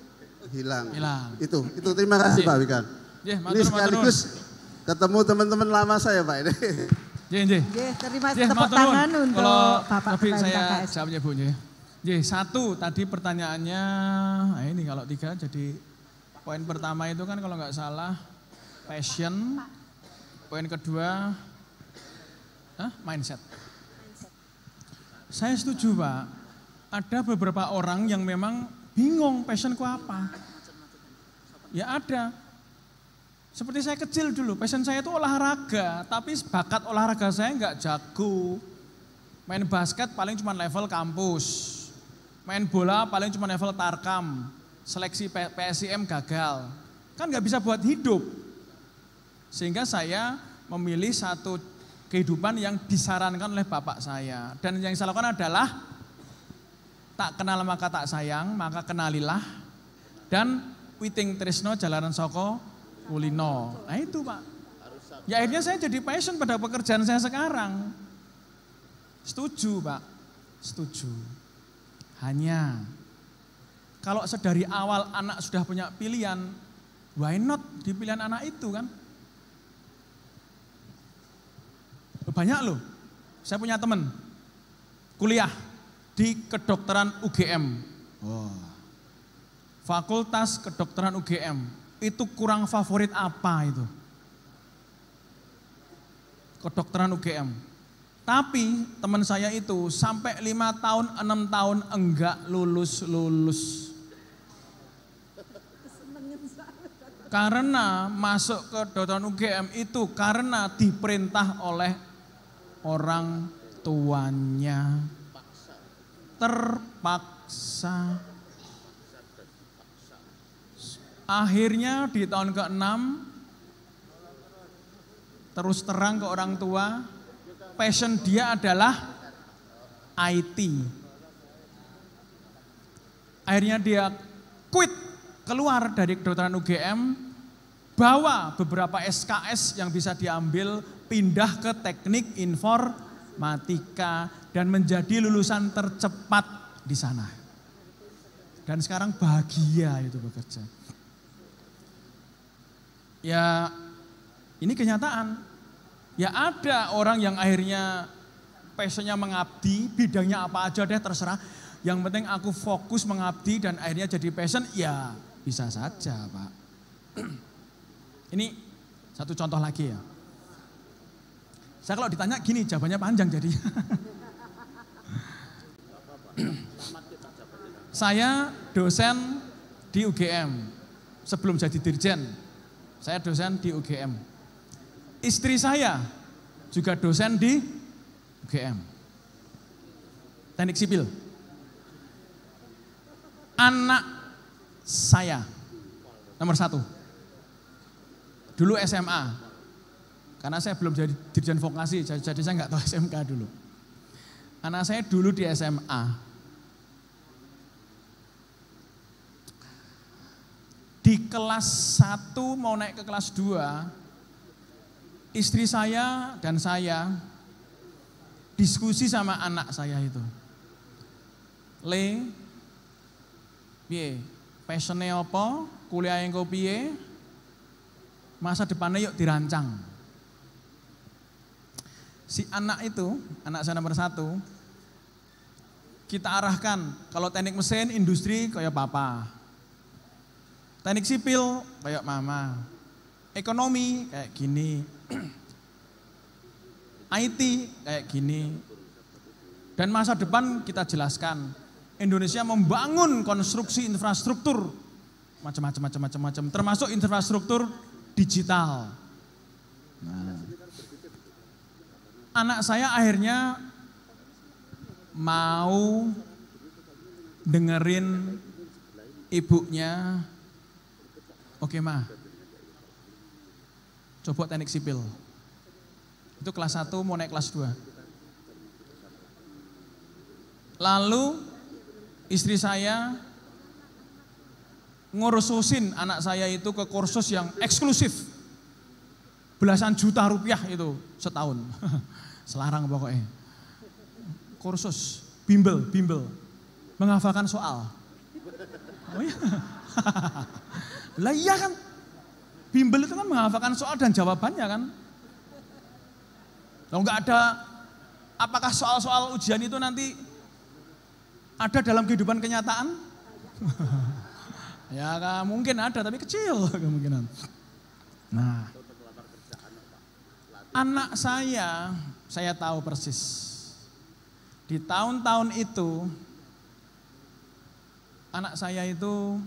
hilang. Itu terima kasih Pak Wikan. Ini sekaligus ketemu teman-teman lama saya Pak ini. Terima kasih tepuk tangan untuk Bapak Kepala saya jawabnya Bu. Satu tadi pertanyaannya, nah ini kalau 3 jadi poin pertama itu kan kalau nggak salah passion, poin kedua mindset. Saya setuju Pak, ada beberapa orang yang memang bingung passionku apa. Ya ada. Seperti saya kecil dulu, passion saya itu olahraga, tapi bakat olahraga saya enggak jago. Main basket paling cuma level kampus, main bola paling cuma level tarkam, seleksi PSIM gagal. Kan enggak bisa buat hidup. Sehingga saya memilih satu kehidupan yang disarankan oleh bapak saya. Dan yang saya lakukan adalah, tak kenal maka tak sayang, maka kenalilah. Dan witing tresno jalanan soko kulino. Nah itu Pak. Ya akhirnya saya jadi passion pada pekerjaan saya sekarang. Setuju Pak, setuju. Hanya kalau sedari awal anak sudah punya pilihan, why not di pilihan anak itu kan? Banyak loh, saya punya teman kuliah di kedokteran UGM. Fakultas Kedokteran UGM. Itu kurang favorit apa itu? Kedokteran UGM. Tapi teman saya itu sampai 5 tahun, 6 tahun enggak lulus. Karena masuk ke kedokteran UGM itu karena diperintah oleh orang tuanya. Terpaksa. Akhirnya di tahun ke-6 terus terang ke orang tua, passion dia adalah IT. Akhirnya dia quit, keluar dari kedokteran UGM, bawa beberapa SKS yang bisa diambil, pindah ke teknik informatika dan menjadi lulusan tercepat di sana. Dan sekarang bahagia itu bekerja. Ya ini kenyataan. Ya ada orang yang akhirnya passionnya mengabdi, bidangnya apa aja deh terserah. Yang penting aku fokus mengabdi dan akhirnya jadi passion, ya bisa saja Pak. Ini satu contoh lagi ya. Saya kalau ditanya gini jawabannya panjang jadi. Saya dosen di UGM sebelum jadi dirjen. Saya dosen di UGM. Istri saya juga dosen di UGM. Teknik sipil. Anak saya nomor 1. Dulu SMA. Karena saya belum jadi dirjen vokasi, jadi saya nggak tahu SMK dulu. Anak saya dulu di SMA. Di kelas 1 mau naik ke kelas 2, istri saya dan saya diskusi sama anak saya itu. Le, piye? Passionnya apa? Kuliah engko piye? Masa depannya yuk dirancang. Si anak itu, anak saya nomor 1, kita arahkan, kalau teknik mesin, industri kayak papa. Teknik sipil kayak mama. Ekonomi kayak gini. IT kayak gini. Dan masa depan kita jelaskan. Indonesia membangun konstruksi infrastruktur macam-macam, termasuk infrastruktur digital. Nah, anak saya akhirnya mau dengerin ibunya. Oke mah, coba teknik sipil. Itu kelas 1 mau naik kelas 2. Lalu istri saya ngurusin anak saya itu ke kursus yang eksklusif. Belasan juta rupiah itu setahun. Selarang pokoknya. Kursus bimbel. Menghafalkan soal. Oh iya. Lah iya kan. Bimbel itu kan menghafalkan soal dan jawabannya kan. Kalau enggak ada, apakah soal-soal ujian itu nanti ada dalam kehidupan kenyataan? Ya mungkin ada, tapi kecil kemungkinan. Nah, anak saya tahu persis. Di tahun-tahun itu, anak saya itu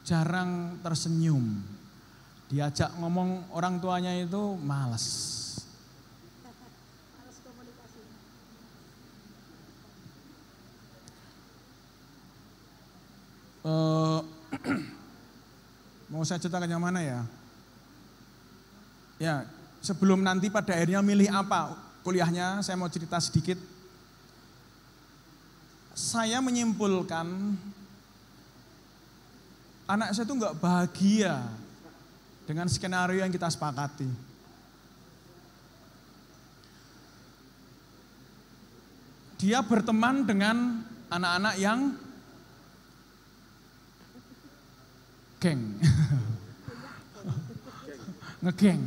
jarang tersenyum. Diajak ngomong orang tuanya itu malas. Mau saya ceritakan yang mana ya? Ya, sebelum nanti pada akhirnya milih apa kuliahnya, saya mau cerita sedikit. Saya menyimpulkan anak saya itu enggak bahagia dengan skenario yang kita sepakati. Dia berteman dengan anak-anak yang geng. Ngegeng.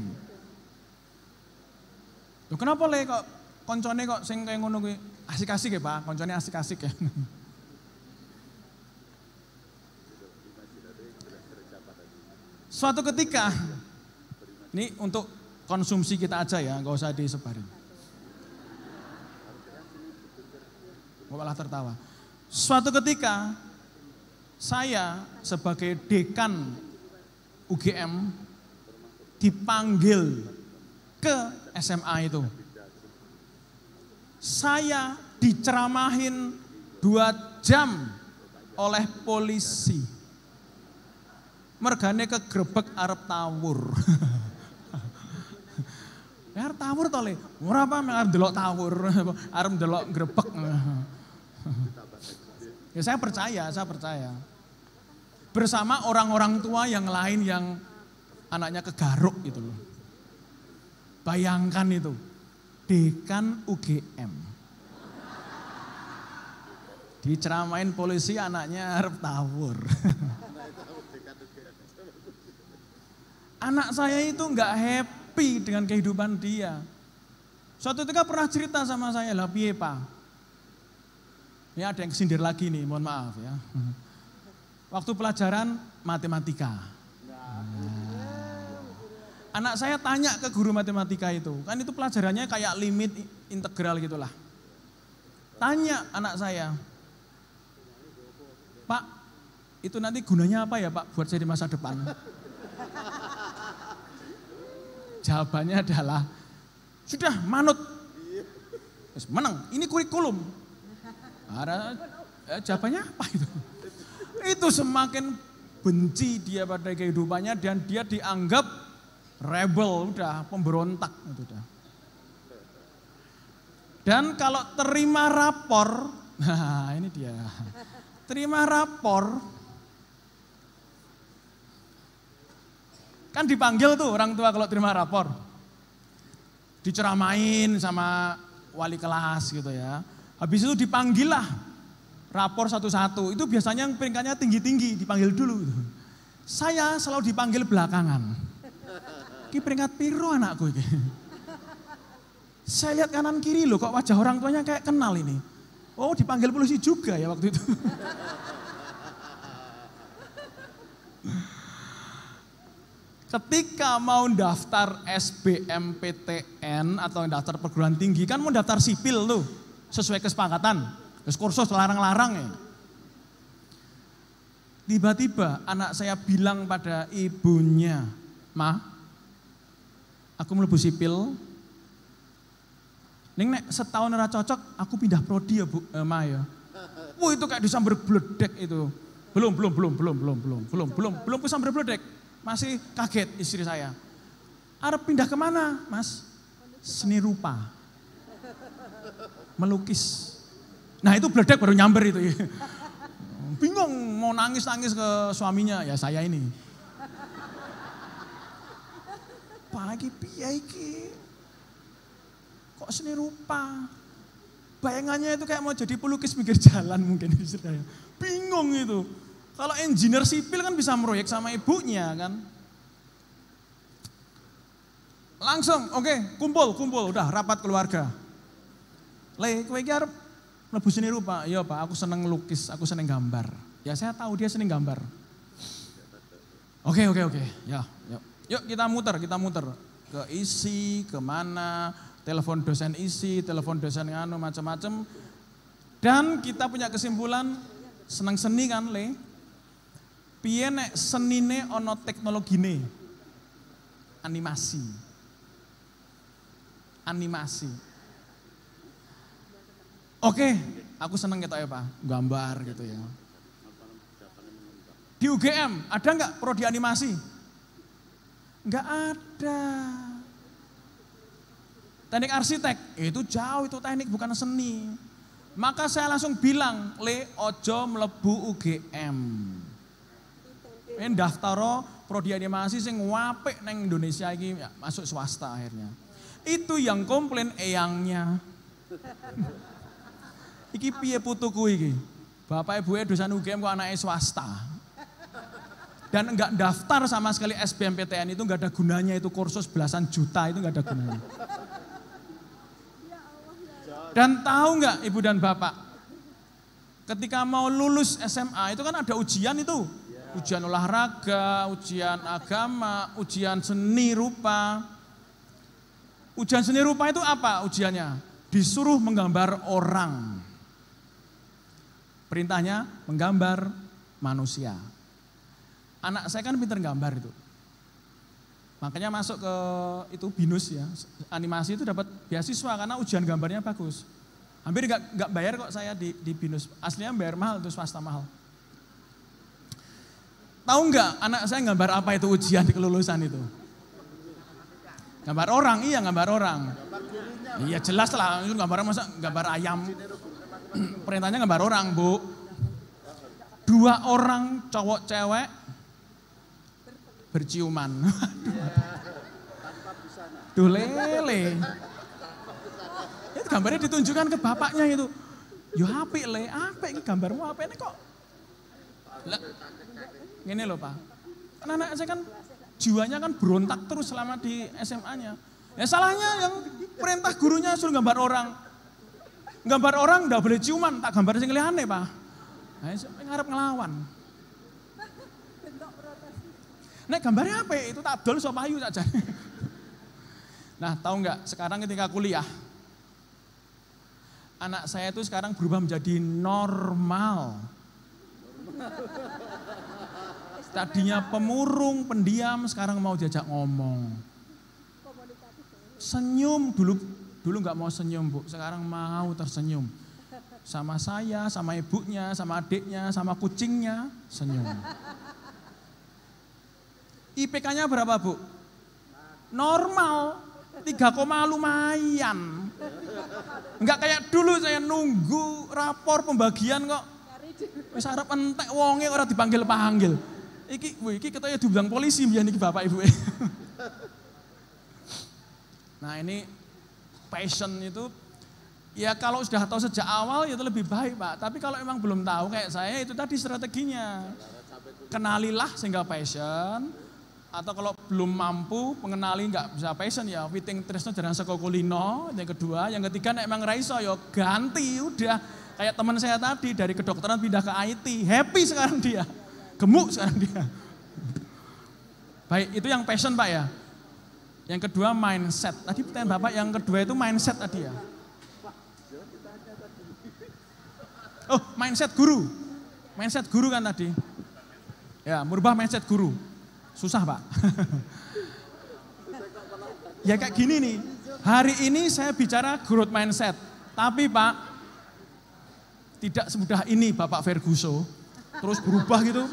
Loh kenapa le kok koncone kok sing kaya ngono kuwi asik-asik ya Pak, koncone asik-asik ya. Suatu ketika, ini untuk konsumsi kita aja ya, nggak usah disebarin. Malah tertawa. Suatu ketika, saya sebagai dekan UGM dipanggil ke SMA itu. Saya diceramahin 2 jam oleh polisi. Mergane kegrebek arep tawur. Arep tawur to le. Ora apa arep ndelok tawur, arep ndelok grebek. Ya saya percaya. Bersama orang-orang tua yang lain yang anaknya kegaruk gitu loh. Bayangkan itu, dekan UGM. Diceramain polisi anaknya arep tawur. Anak saya itu enggak happy dengan kehidupan dia. Suatu ketika pernah cerita sama saya, lah piye Pak? Ini ada yang kesindir lagi nih, mohon maaf ya. Waktu pelajaran matematika. Anak saya tanya ke guru matematika itu, kan itu pelajarannya kayak limit integral gitulah. Tanya anak saya, Pak, itu nanti gunanya apa ya Pak buat saya di masa depan? Jawabannya adalah, sudah manut, menang, ini kurikulum. Jawabannya apa itu? Itu semakin benci dia pada kehidupannya dan dia dianggap rebel, udah pemberontak. Udah. Dan kalau terima rapor, nah ini dia, terima rapor, kan dipanggil tuh orang tua kalau terima rapor. diceramain sama wali kelas gitu ya. Habis itu dipanggil lah, rapor satu-satu. Itu biasanya yang peringkatnya tinggi-tinggi, dipanggil dulu. Gitu. Saya selalu dipanggil belakangan. Ini peringkat piro anakku ini. Saya lihat kanan kiri loh, kok wajah orang tuanya kayak kenal ini. Oh, dipanggil polisi juga ya waktu itu. Ketika mau daftar SBMPTN atau daftar perguruan tinggi, kan mau daftar sipil tuh, sesuai kesepakatan. Terus kursus larang-larang ya. Tiba-tiba anak saya bilang pada ibunya, "Ma, aku mlebu sipil. Ning nek setahun ora cocok, aku pindah prodi ya Bu, Ma ya." Wah, itu kayak disamber bledek itu. Belum sambar bledek. Masih kaget istri saya. Arep pindah kemana, Mas? Seni rupa. Melukis. Nah, itu bledek baru nyamber itu. Bingung mau nangis-nangis ke suaminya, ya saya ini. Pagi piye iki? Kok seni rupa? Bayangannya itu kayak mau jadi pelukis pinggir jalan mungkin istri saya. Bingung itu. Kalau engineer sipil kan bisa meroyek sama ibunya kan. Langsung, oke, kumpul, udah rapat keluarga. Le, kowe iki arep mlebu seni rupa? Iya Pak, aku seneng lukis, aku seneng gambar. Ya saya tahu dia seneng gambar. Oke. Ya, yuk kita muter. Ke isi, kemana, telepon dosen isi, telepon dosen nganu, macam-macam. Dan kita punya kesimpulan, seneng seni kan, Le? Piye nek senine ono teknologine? Animasi. Oke, aku seneng gitu ya Pak, gambar gitu ya. Di UGM ada nggak prodi animasi? Nggak ada. Teknik arsitek, itu jauh, itu teknik bukan seni. Maka saya langsung bilang, Le, ojo mlebu UGM. Daftaro prodi animasi sing apik neng Indonesia iki ya, masuk swasta akhirnya. Itu yang komplain eyangnya. Iki piye putuku iki? Bapak ibunya dosen UGM kok anaknya swasta. Dan enggak daftar sama sekali SBMPTN itu enggak ada gunanya, itu kursus belasan juta itu enggak ada gunanya. Dan tahu enggak Ibu dan Bapak? Ketika mau lulus SMA itu kan ada ujian itu. Ujian olahraga, ujian agama, ujian seni rupa. Ujian seni rupa itu apa ujiannya? Disuruh menggambar orang. Perintahnya menggambar manusia. Anak saya kan pinter gambar itu. Makanya masuk ke itu BINUS ya. Animasi itu dapat beasiswa karena ujian gambarnya bagus. Hampir enggak bayar kok saya di BINUS. Aslinya bayar mahal, itu swasta mahal. Tahu nggak anak saya gambar apa itu ujian di kelulusan itu? Gambar orang, iya gambar orang. Iya jelas lah, itu gambarnya masa gambar ayam. Perintahnya gambar orang Bu. 2 orang cowok cewek berciuman. Duh lele. Itu gambarnya ditunjukkan ke bapaknya itu. Yo apik Le, apik ini gambarmu apa ini kok? Gini loh Pak, kan anak saya kan jiwanya kan berontak terus selama di SMA-nya. Ya salahnya yang perintah gurunya suruh gambar orang. Gambar orang udah boleh ciuman, tak gambar sing liyane Pak. Nah, saya ngarep ngelawan. Nek gambarnya apa? Itu tak dol sop ayu saja. Nah tahu nggak sekarang ketika kuliah, anak saya itu sekarang berubah menjadi normal. Tadinya pemurung, pendiam, sekarang mau diajak ngomong. Senyum, dulu nggak mau senyum Bu, sekarang mau tersenyum. Sama saya, sama ibunya, sama adiknya, sama kucingnya, senyum. IPK-nya berapa Bu? Normal, 3, lumayan. Enggak kayak dulu saya nunggu rapor pembagian kok. Wis arep entek wonge ora dipanggil-panggil. Iki katanya dibilang polisi biar niki Bapak Ibu. Nah ini passion itu, ya kalau sudah tahu sejak awal ya itu lebih baik Pak. Tapi kalau emang belum tahu kayak saya, itu tadi strateginya. Kenalilah sehingga passion, atau kalau belum mampu mengenali nggak bisa passion ya witing tresno jarang saka kulino. Yang kedua, yang ketiga nek emang raiso ya ganti udah. Kayak teman saya tadi dari kedokteran pindah ke IT, happy sekarang dia. Gemuk sekarang dia. Baik, itu yang passion Pak ya. Yang kedua mindset. Tadi pertanyaan Bapak yang kedua itu mindset tadi ya. Oh, mindset guru. Mindset guru kan tadi. Ya, merubah mindset guru. Susah Pak. Ya kayak gini nih, hari ini saya bicara growth mindset. Tapi Pak, tidak semudah ini Bapak Ferguso, terus berubah gitu.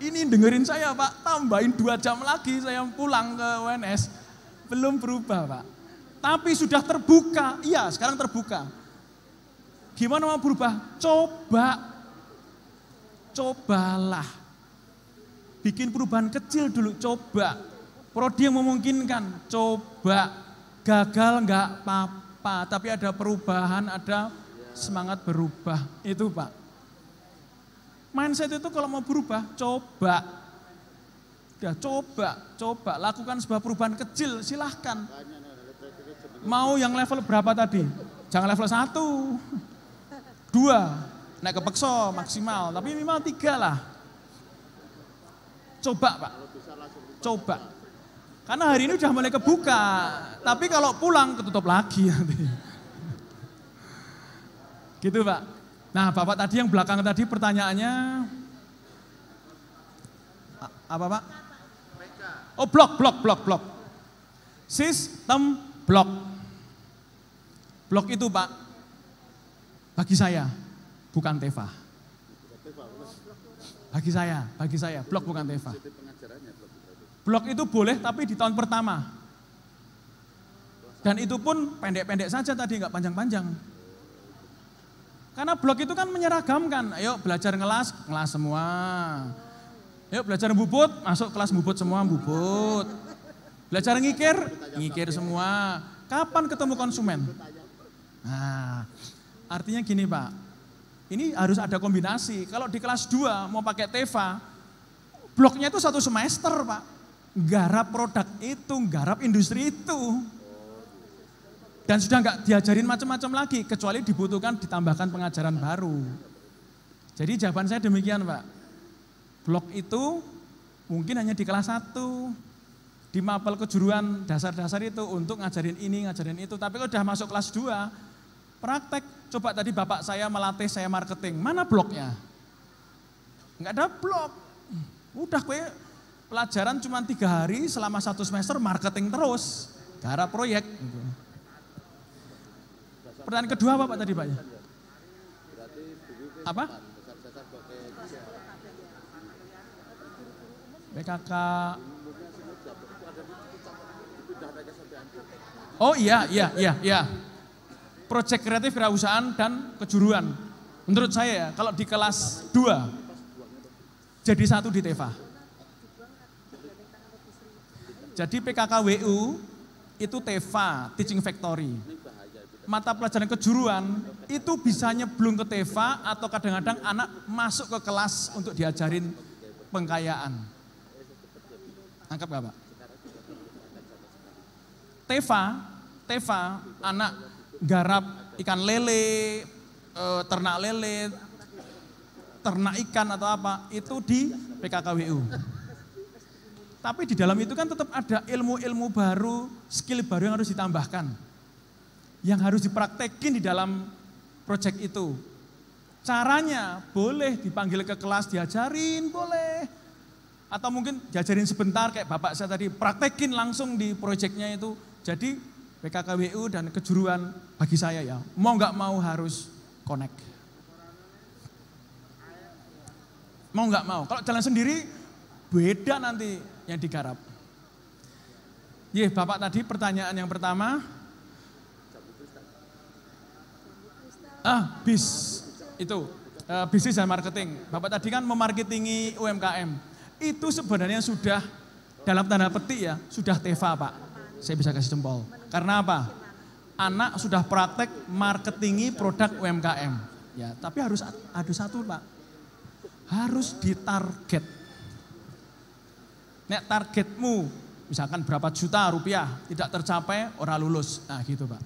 Ini dengerin saya Pak, tambahin 2 jam lagi saya pulang ke UNS. Belum berubah Pak. Tapi sudah terbuka, iya sekarang terbuka. Gimana mau berubah? Cobalah. Bikin perubahan kecil dulu, coba. Prodi yang memungkinkan, coba. Gagal enggak apa-apa, tapi ada perubahan, ada semangat berubah. Itu Pak. Mindset itu kalau mau berubah, coba. Ya, coba. Lakukan sebuah perubahan kecil, silahkan. Mau yang level berapa tadi? Jangan level 1, 2. Naik ke pekso maksimal, tapi minimal 3 lah. Coba Pak, coba. Karena hari ini udah mulai kebuka, tapi kalau pulang ketutup lagi nanti. Gitu Pak. Nah Bapak tadi yang belakang tadi pertanyaannya, apa Pak? Oh blok. Sistem blok. Blok itu Pak, bagi saya. Bukan Teva. Bagi saya, blok bukan Teva. Blok itu boleh tapi di tahun pertama. Dan itu pun pendek-pendek saja tadi, nggak panjang-panjang. Karena blok itu kan menyeragamkan. Ayo belajar ngelas semua. Ayo belajar bubut, masuk kelas bubut semua, bubut. Belajar ngikir semua. Kapan ketemu konsumen? Nah, artinya gini Pak. Ini harus ada kombinasi. Kalau di kelas 2 mau pakai Teva, bloknya itu 1 semester Pak. Garap produk itu, garap industri itu. Dan sudah nggak diajarin macam-macam lagi, kecuali dibutuhkan ditambahkan pengajaran baru. Jadi jawaban saya demikian Pak. Blok itu mungkin hanya di kelas 1, di mapel kejuruan dasar-dasar itu untuk ngajarin ini, ngajarin itu. Tapi kalau sudah masuk kelas 2, praktek. Coba tadi Bapak saya melatih saya marketing, mana bloknya? Enggak ada blok. Udah pelajaran cuma 3 hari selama 1 semester marketing terus. Garap proyek. Gitu. Pertanyaan kedua apa Pak tadi Pak? Apa? PKK. Oh iya. Proyek kreatif kewirausahaan dan kejuruan. Menurut saya ya, kalau di kelas 2 jadi 1 di Teva. Jadi PKKWU itu Teva, Teaching Factory. Mata pelajaran kejuruan itu bisa nyemplung ke Teva atau kadang-kadang anak masuk ke kelas untuk diajarin pengkayaan. Angkat gak Pak? Teva anak garap ikan lele, ternak lele, ternak ikan atau apa, itu di PKKWU. Tapi di dalam itu kan tetap ada ilmu-ilmu baru, skill baru yang harus ditambahkan. Yang harus dipraktekin di dalam proyek itu. Caranya boleh dipanggil ke kelas diajarin, boleh. Atau mungkin diajarin sebentar kayak Bapak saya tadi, praktekin langsung di proyeknya itu. Jadi PKKWU dan kejuruan bagi saya ya, mau nggak mau harus connect. Mau nggak mau, kalau jalan sendiri beda nanti yang digarap. Bapak tadi pertanyaan yang pertama, bisnis dan marketing. Bapak tadi kan memarketingi UMKM, itu sebenarnya sudah dalam tanda petik ya, sudah TEFA Pak. Saya bisa kasih jempol. Karena apa? Anak sudah praktek marketingi produk UMKM. Ya, tapi harus ada satu Pak. Harus ditarget. Nek targetmu misalkan berapa juta rupiah tidak tercapai, ora lulus. Nah gitu Pak.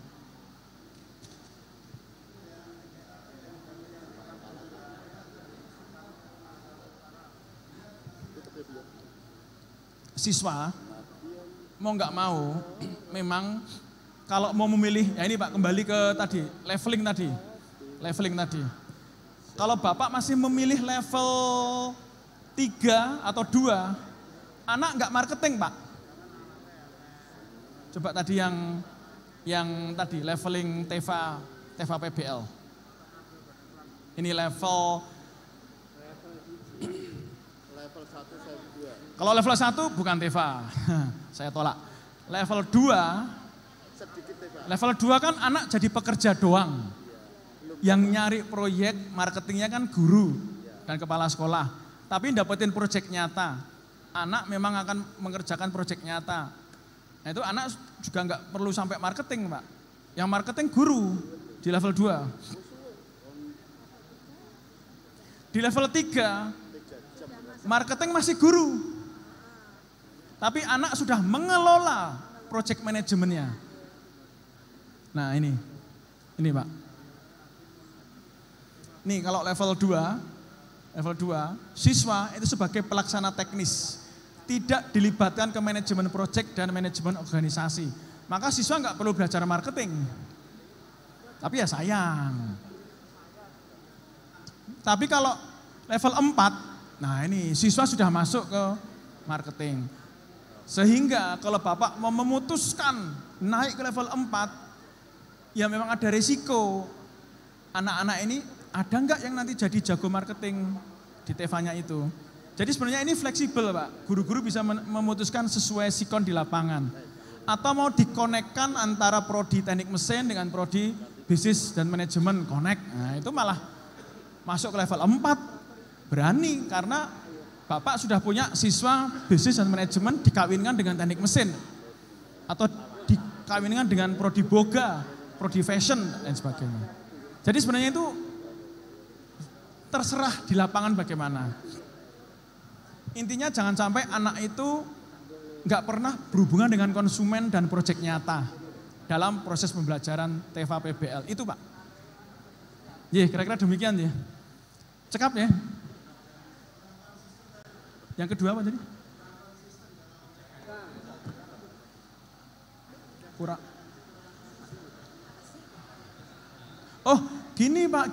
Siswa mau nggak mau memang kalau mau memilih, ya ini Pak kembali ke tadi, leveling tadi. Kalau Bapak masih memilih level 3 atau 2, anak nggak marketing Pak. Coba tadi yang tadi leveling TEFA PBL. Ini level 1 Kalau level 1 bukan TEFA. Saya tolak. Level 2 kan anak jadi pekerja doang. Yang nyari proyek marketingnya kan guru dan kepala sekolah. Tapi dapetin proyek nyata. Anak memang akan mengerjakan proyek nyata. Nah itu anak juga nggak perlu sampai marketing Pak. Yang marketing guru di level 2. Di level 3 marketing masih guru. Tapi anak sudah mengelola project manajemennya. Nah ini Pak. Nih kalau level 2, siswa itu sebagai pelaksana teknis. Tidak dilibatkan ke manajemen project dan manajemen organisasi. Maka siswa nggak perlu belajar marketing. Tapi ya sayang. Tapi kalau level 4, nah ini siswa sudah masuk ke marketing. Sehingga kalau Bapak mau memutuskan naik ke level 4, ya memang ada resiko. Anak-anak ini ada nggak yang nanti jadi jago marketing di TEFA-nya itu. Jadi sebenarnya ini fleksibel Pak, guru-guru bisa memutuskan sesuai sikon di lapangan. Atau mau dikonekkan antara prodi teknik mesin dengan prodi bisnis dan manajemen, connect. Nah itu malah masuk ke level 4, berani karena Bapak sudah punya siswa bisnis dan manajemen dikawinkan dengan teknik mesin. Atau dikawinkan dengan prodi boga, prodi fashion dan sebagainya. Jadi sebenarnya itu terserah di lapangan bagaimana. Intinya jangan sampai anak itu nggak pernah berhubungan dengan konsumen dan proyek nyata dalam proses pembelajaran TEFA PBL. Itu Pak. Kira-kira demikian ya. Cekap ya. Yang kedua apa tadi? Kurang. Oh, gini Pak.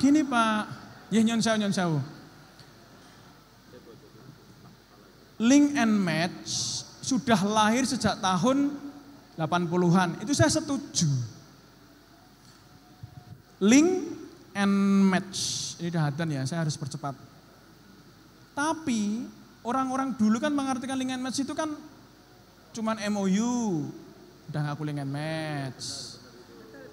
Nyon sewu. Link and match sudah lahir sejak tahun 80-an. Itu saya setuju. Link and match. Ini dahatan ya, saya harus percepat. Tapi orang-orang dulu kan mengartikan link and match itu kan cuman MOU, udah ngaku link and match.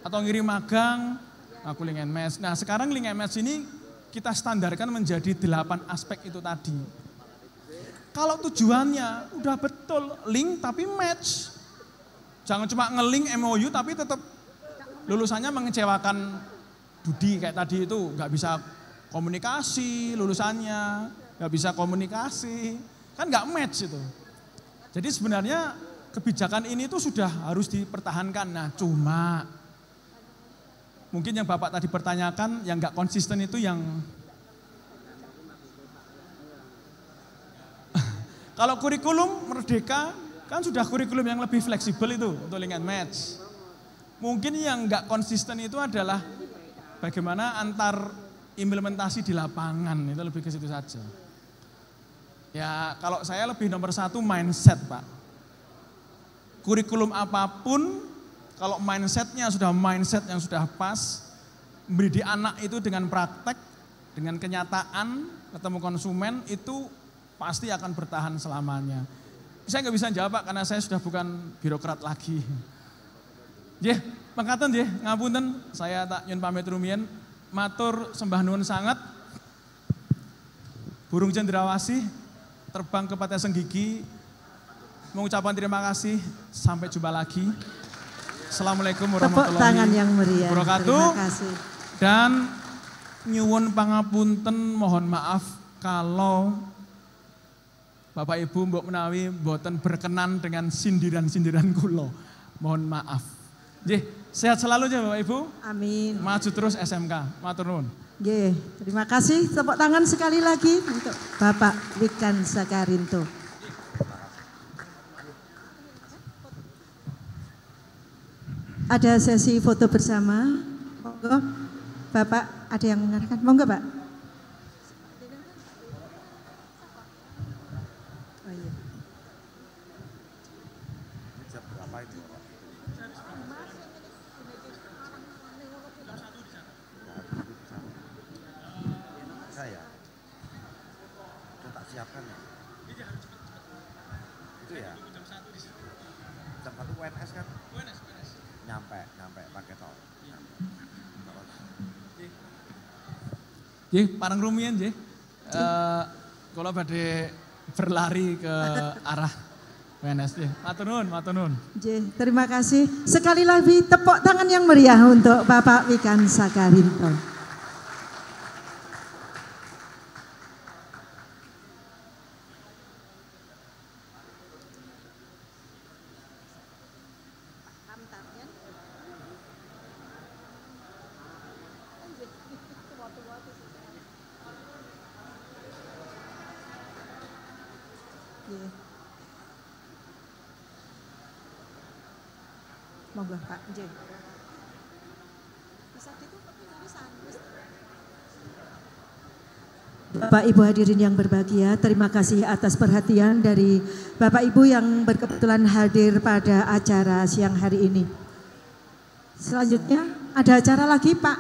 Atau ngirim magang, ngaku link and match. Nah sekarang link and match ini kita standarkan menjadi 8 aspek itu tadi. Kalau tujuannya udah betul link tapi match. Jangan cuma nge-link MOU tapi tetap lulusannya mengecewakan Dudi kayak tadi itu, nggak bisa komunikasi lulusannya, nggak bisa komunikasi, kan nggak match itu. Jadi sebenarnya kebijakan ini tuh sudah harus dipertahankan. Nah cuma mungkin yang Bapak tadi pertanyakan yang nggak konsisten itu yang kalau kurikulum Merdeka kan sudah kurikulum yang lebih fleksibel itu untuk link and match. Mungkin yang nggak konsisten itu adalah bagaimana antar implementasi di lapangan, itu lebih ke situ saja. Ya kalau saya lebih nomor 1 mindset Pak. Kurikulum apapun kalau mindsetnya sudah mindset yang sudah pas, mendidik anak itu dengan praktek, dengan kenyataan, ketemu konsumen itu pasti akan bertahan selamanya. Saya nggak bisa jawab Pak karena saya sudah bukan birokrat lagi. Pangkatan ngapunten, saya tak nyun pamit rumiyin, matur sembah nuwun sangat. Burung cendrawasih terbang ke Patesenggigi, mengucapkan terima kasih. Sampai jumpa lagi. Assalamualaikum Tepuk tangan yang meriah. wabarakatuh. Terima kasih. Dan nyuwun pangapunten, mohon maaf kalau Bapak Ibu mbok menawi mboten berkenan dengan sindiran-sindiran kula. Mohon maaf. Nggih, sehat selalu ya Bapak Ibu. Amin. Maju terus SMK. Matur nuwun. Nggih, terima kasih. Tepuk tangan sekali lagi untuk Bapak Wikan Sakarinto. Ada sesi foto bersama. Monggo, Bapak ada yang mengarahkan. Monggo, Pak. Oh, iya. Saya sudah tak siapkan ya. Itu ya. Jam 1 UNS kan? Nyampe pakai tol. Nggih, parang rumiyin nggih. Kula badhe berlari ke arah WNS nggih. Matur nuwun. Nggih, terima kasih. Sekali lagi tepuk tangan yang meriah untuk Bapak Wikan Sakarinto. Monggo Pak. Nggih. Bapak Ibu hadirin yang berbahagia, terima kasih atas perhatian dari Bapak Ibu yang berkebetulan hadir pada acara siang hari ini. Selanjutnya ada acara lagi Pak.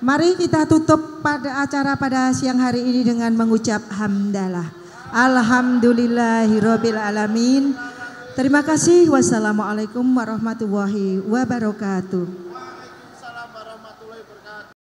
Mari kita tutup pada acara pada siang hari ini dengan mengucap hamdalah. Alhamdulillahirabbil alamin. Terima kasih. Wassalamualaikum warahmatullahi wabarakatuh.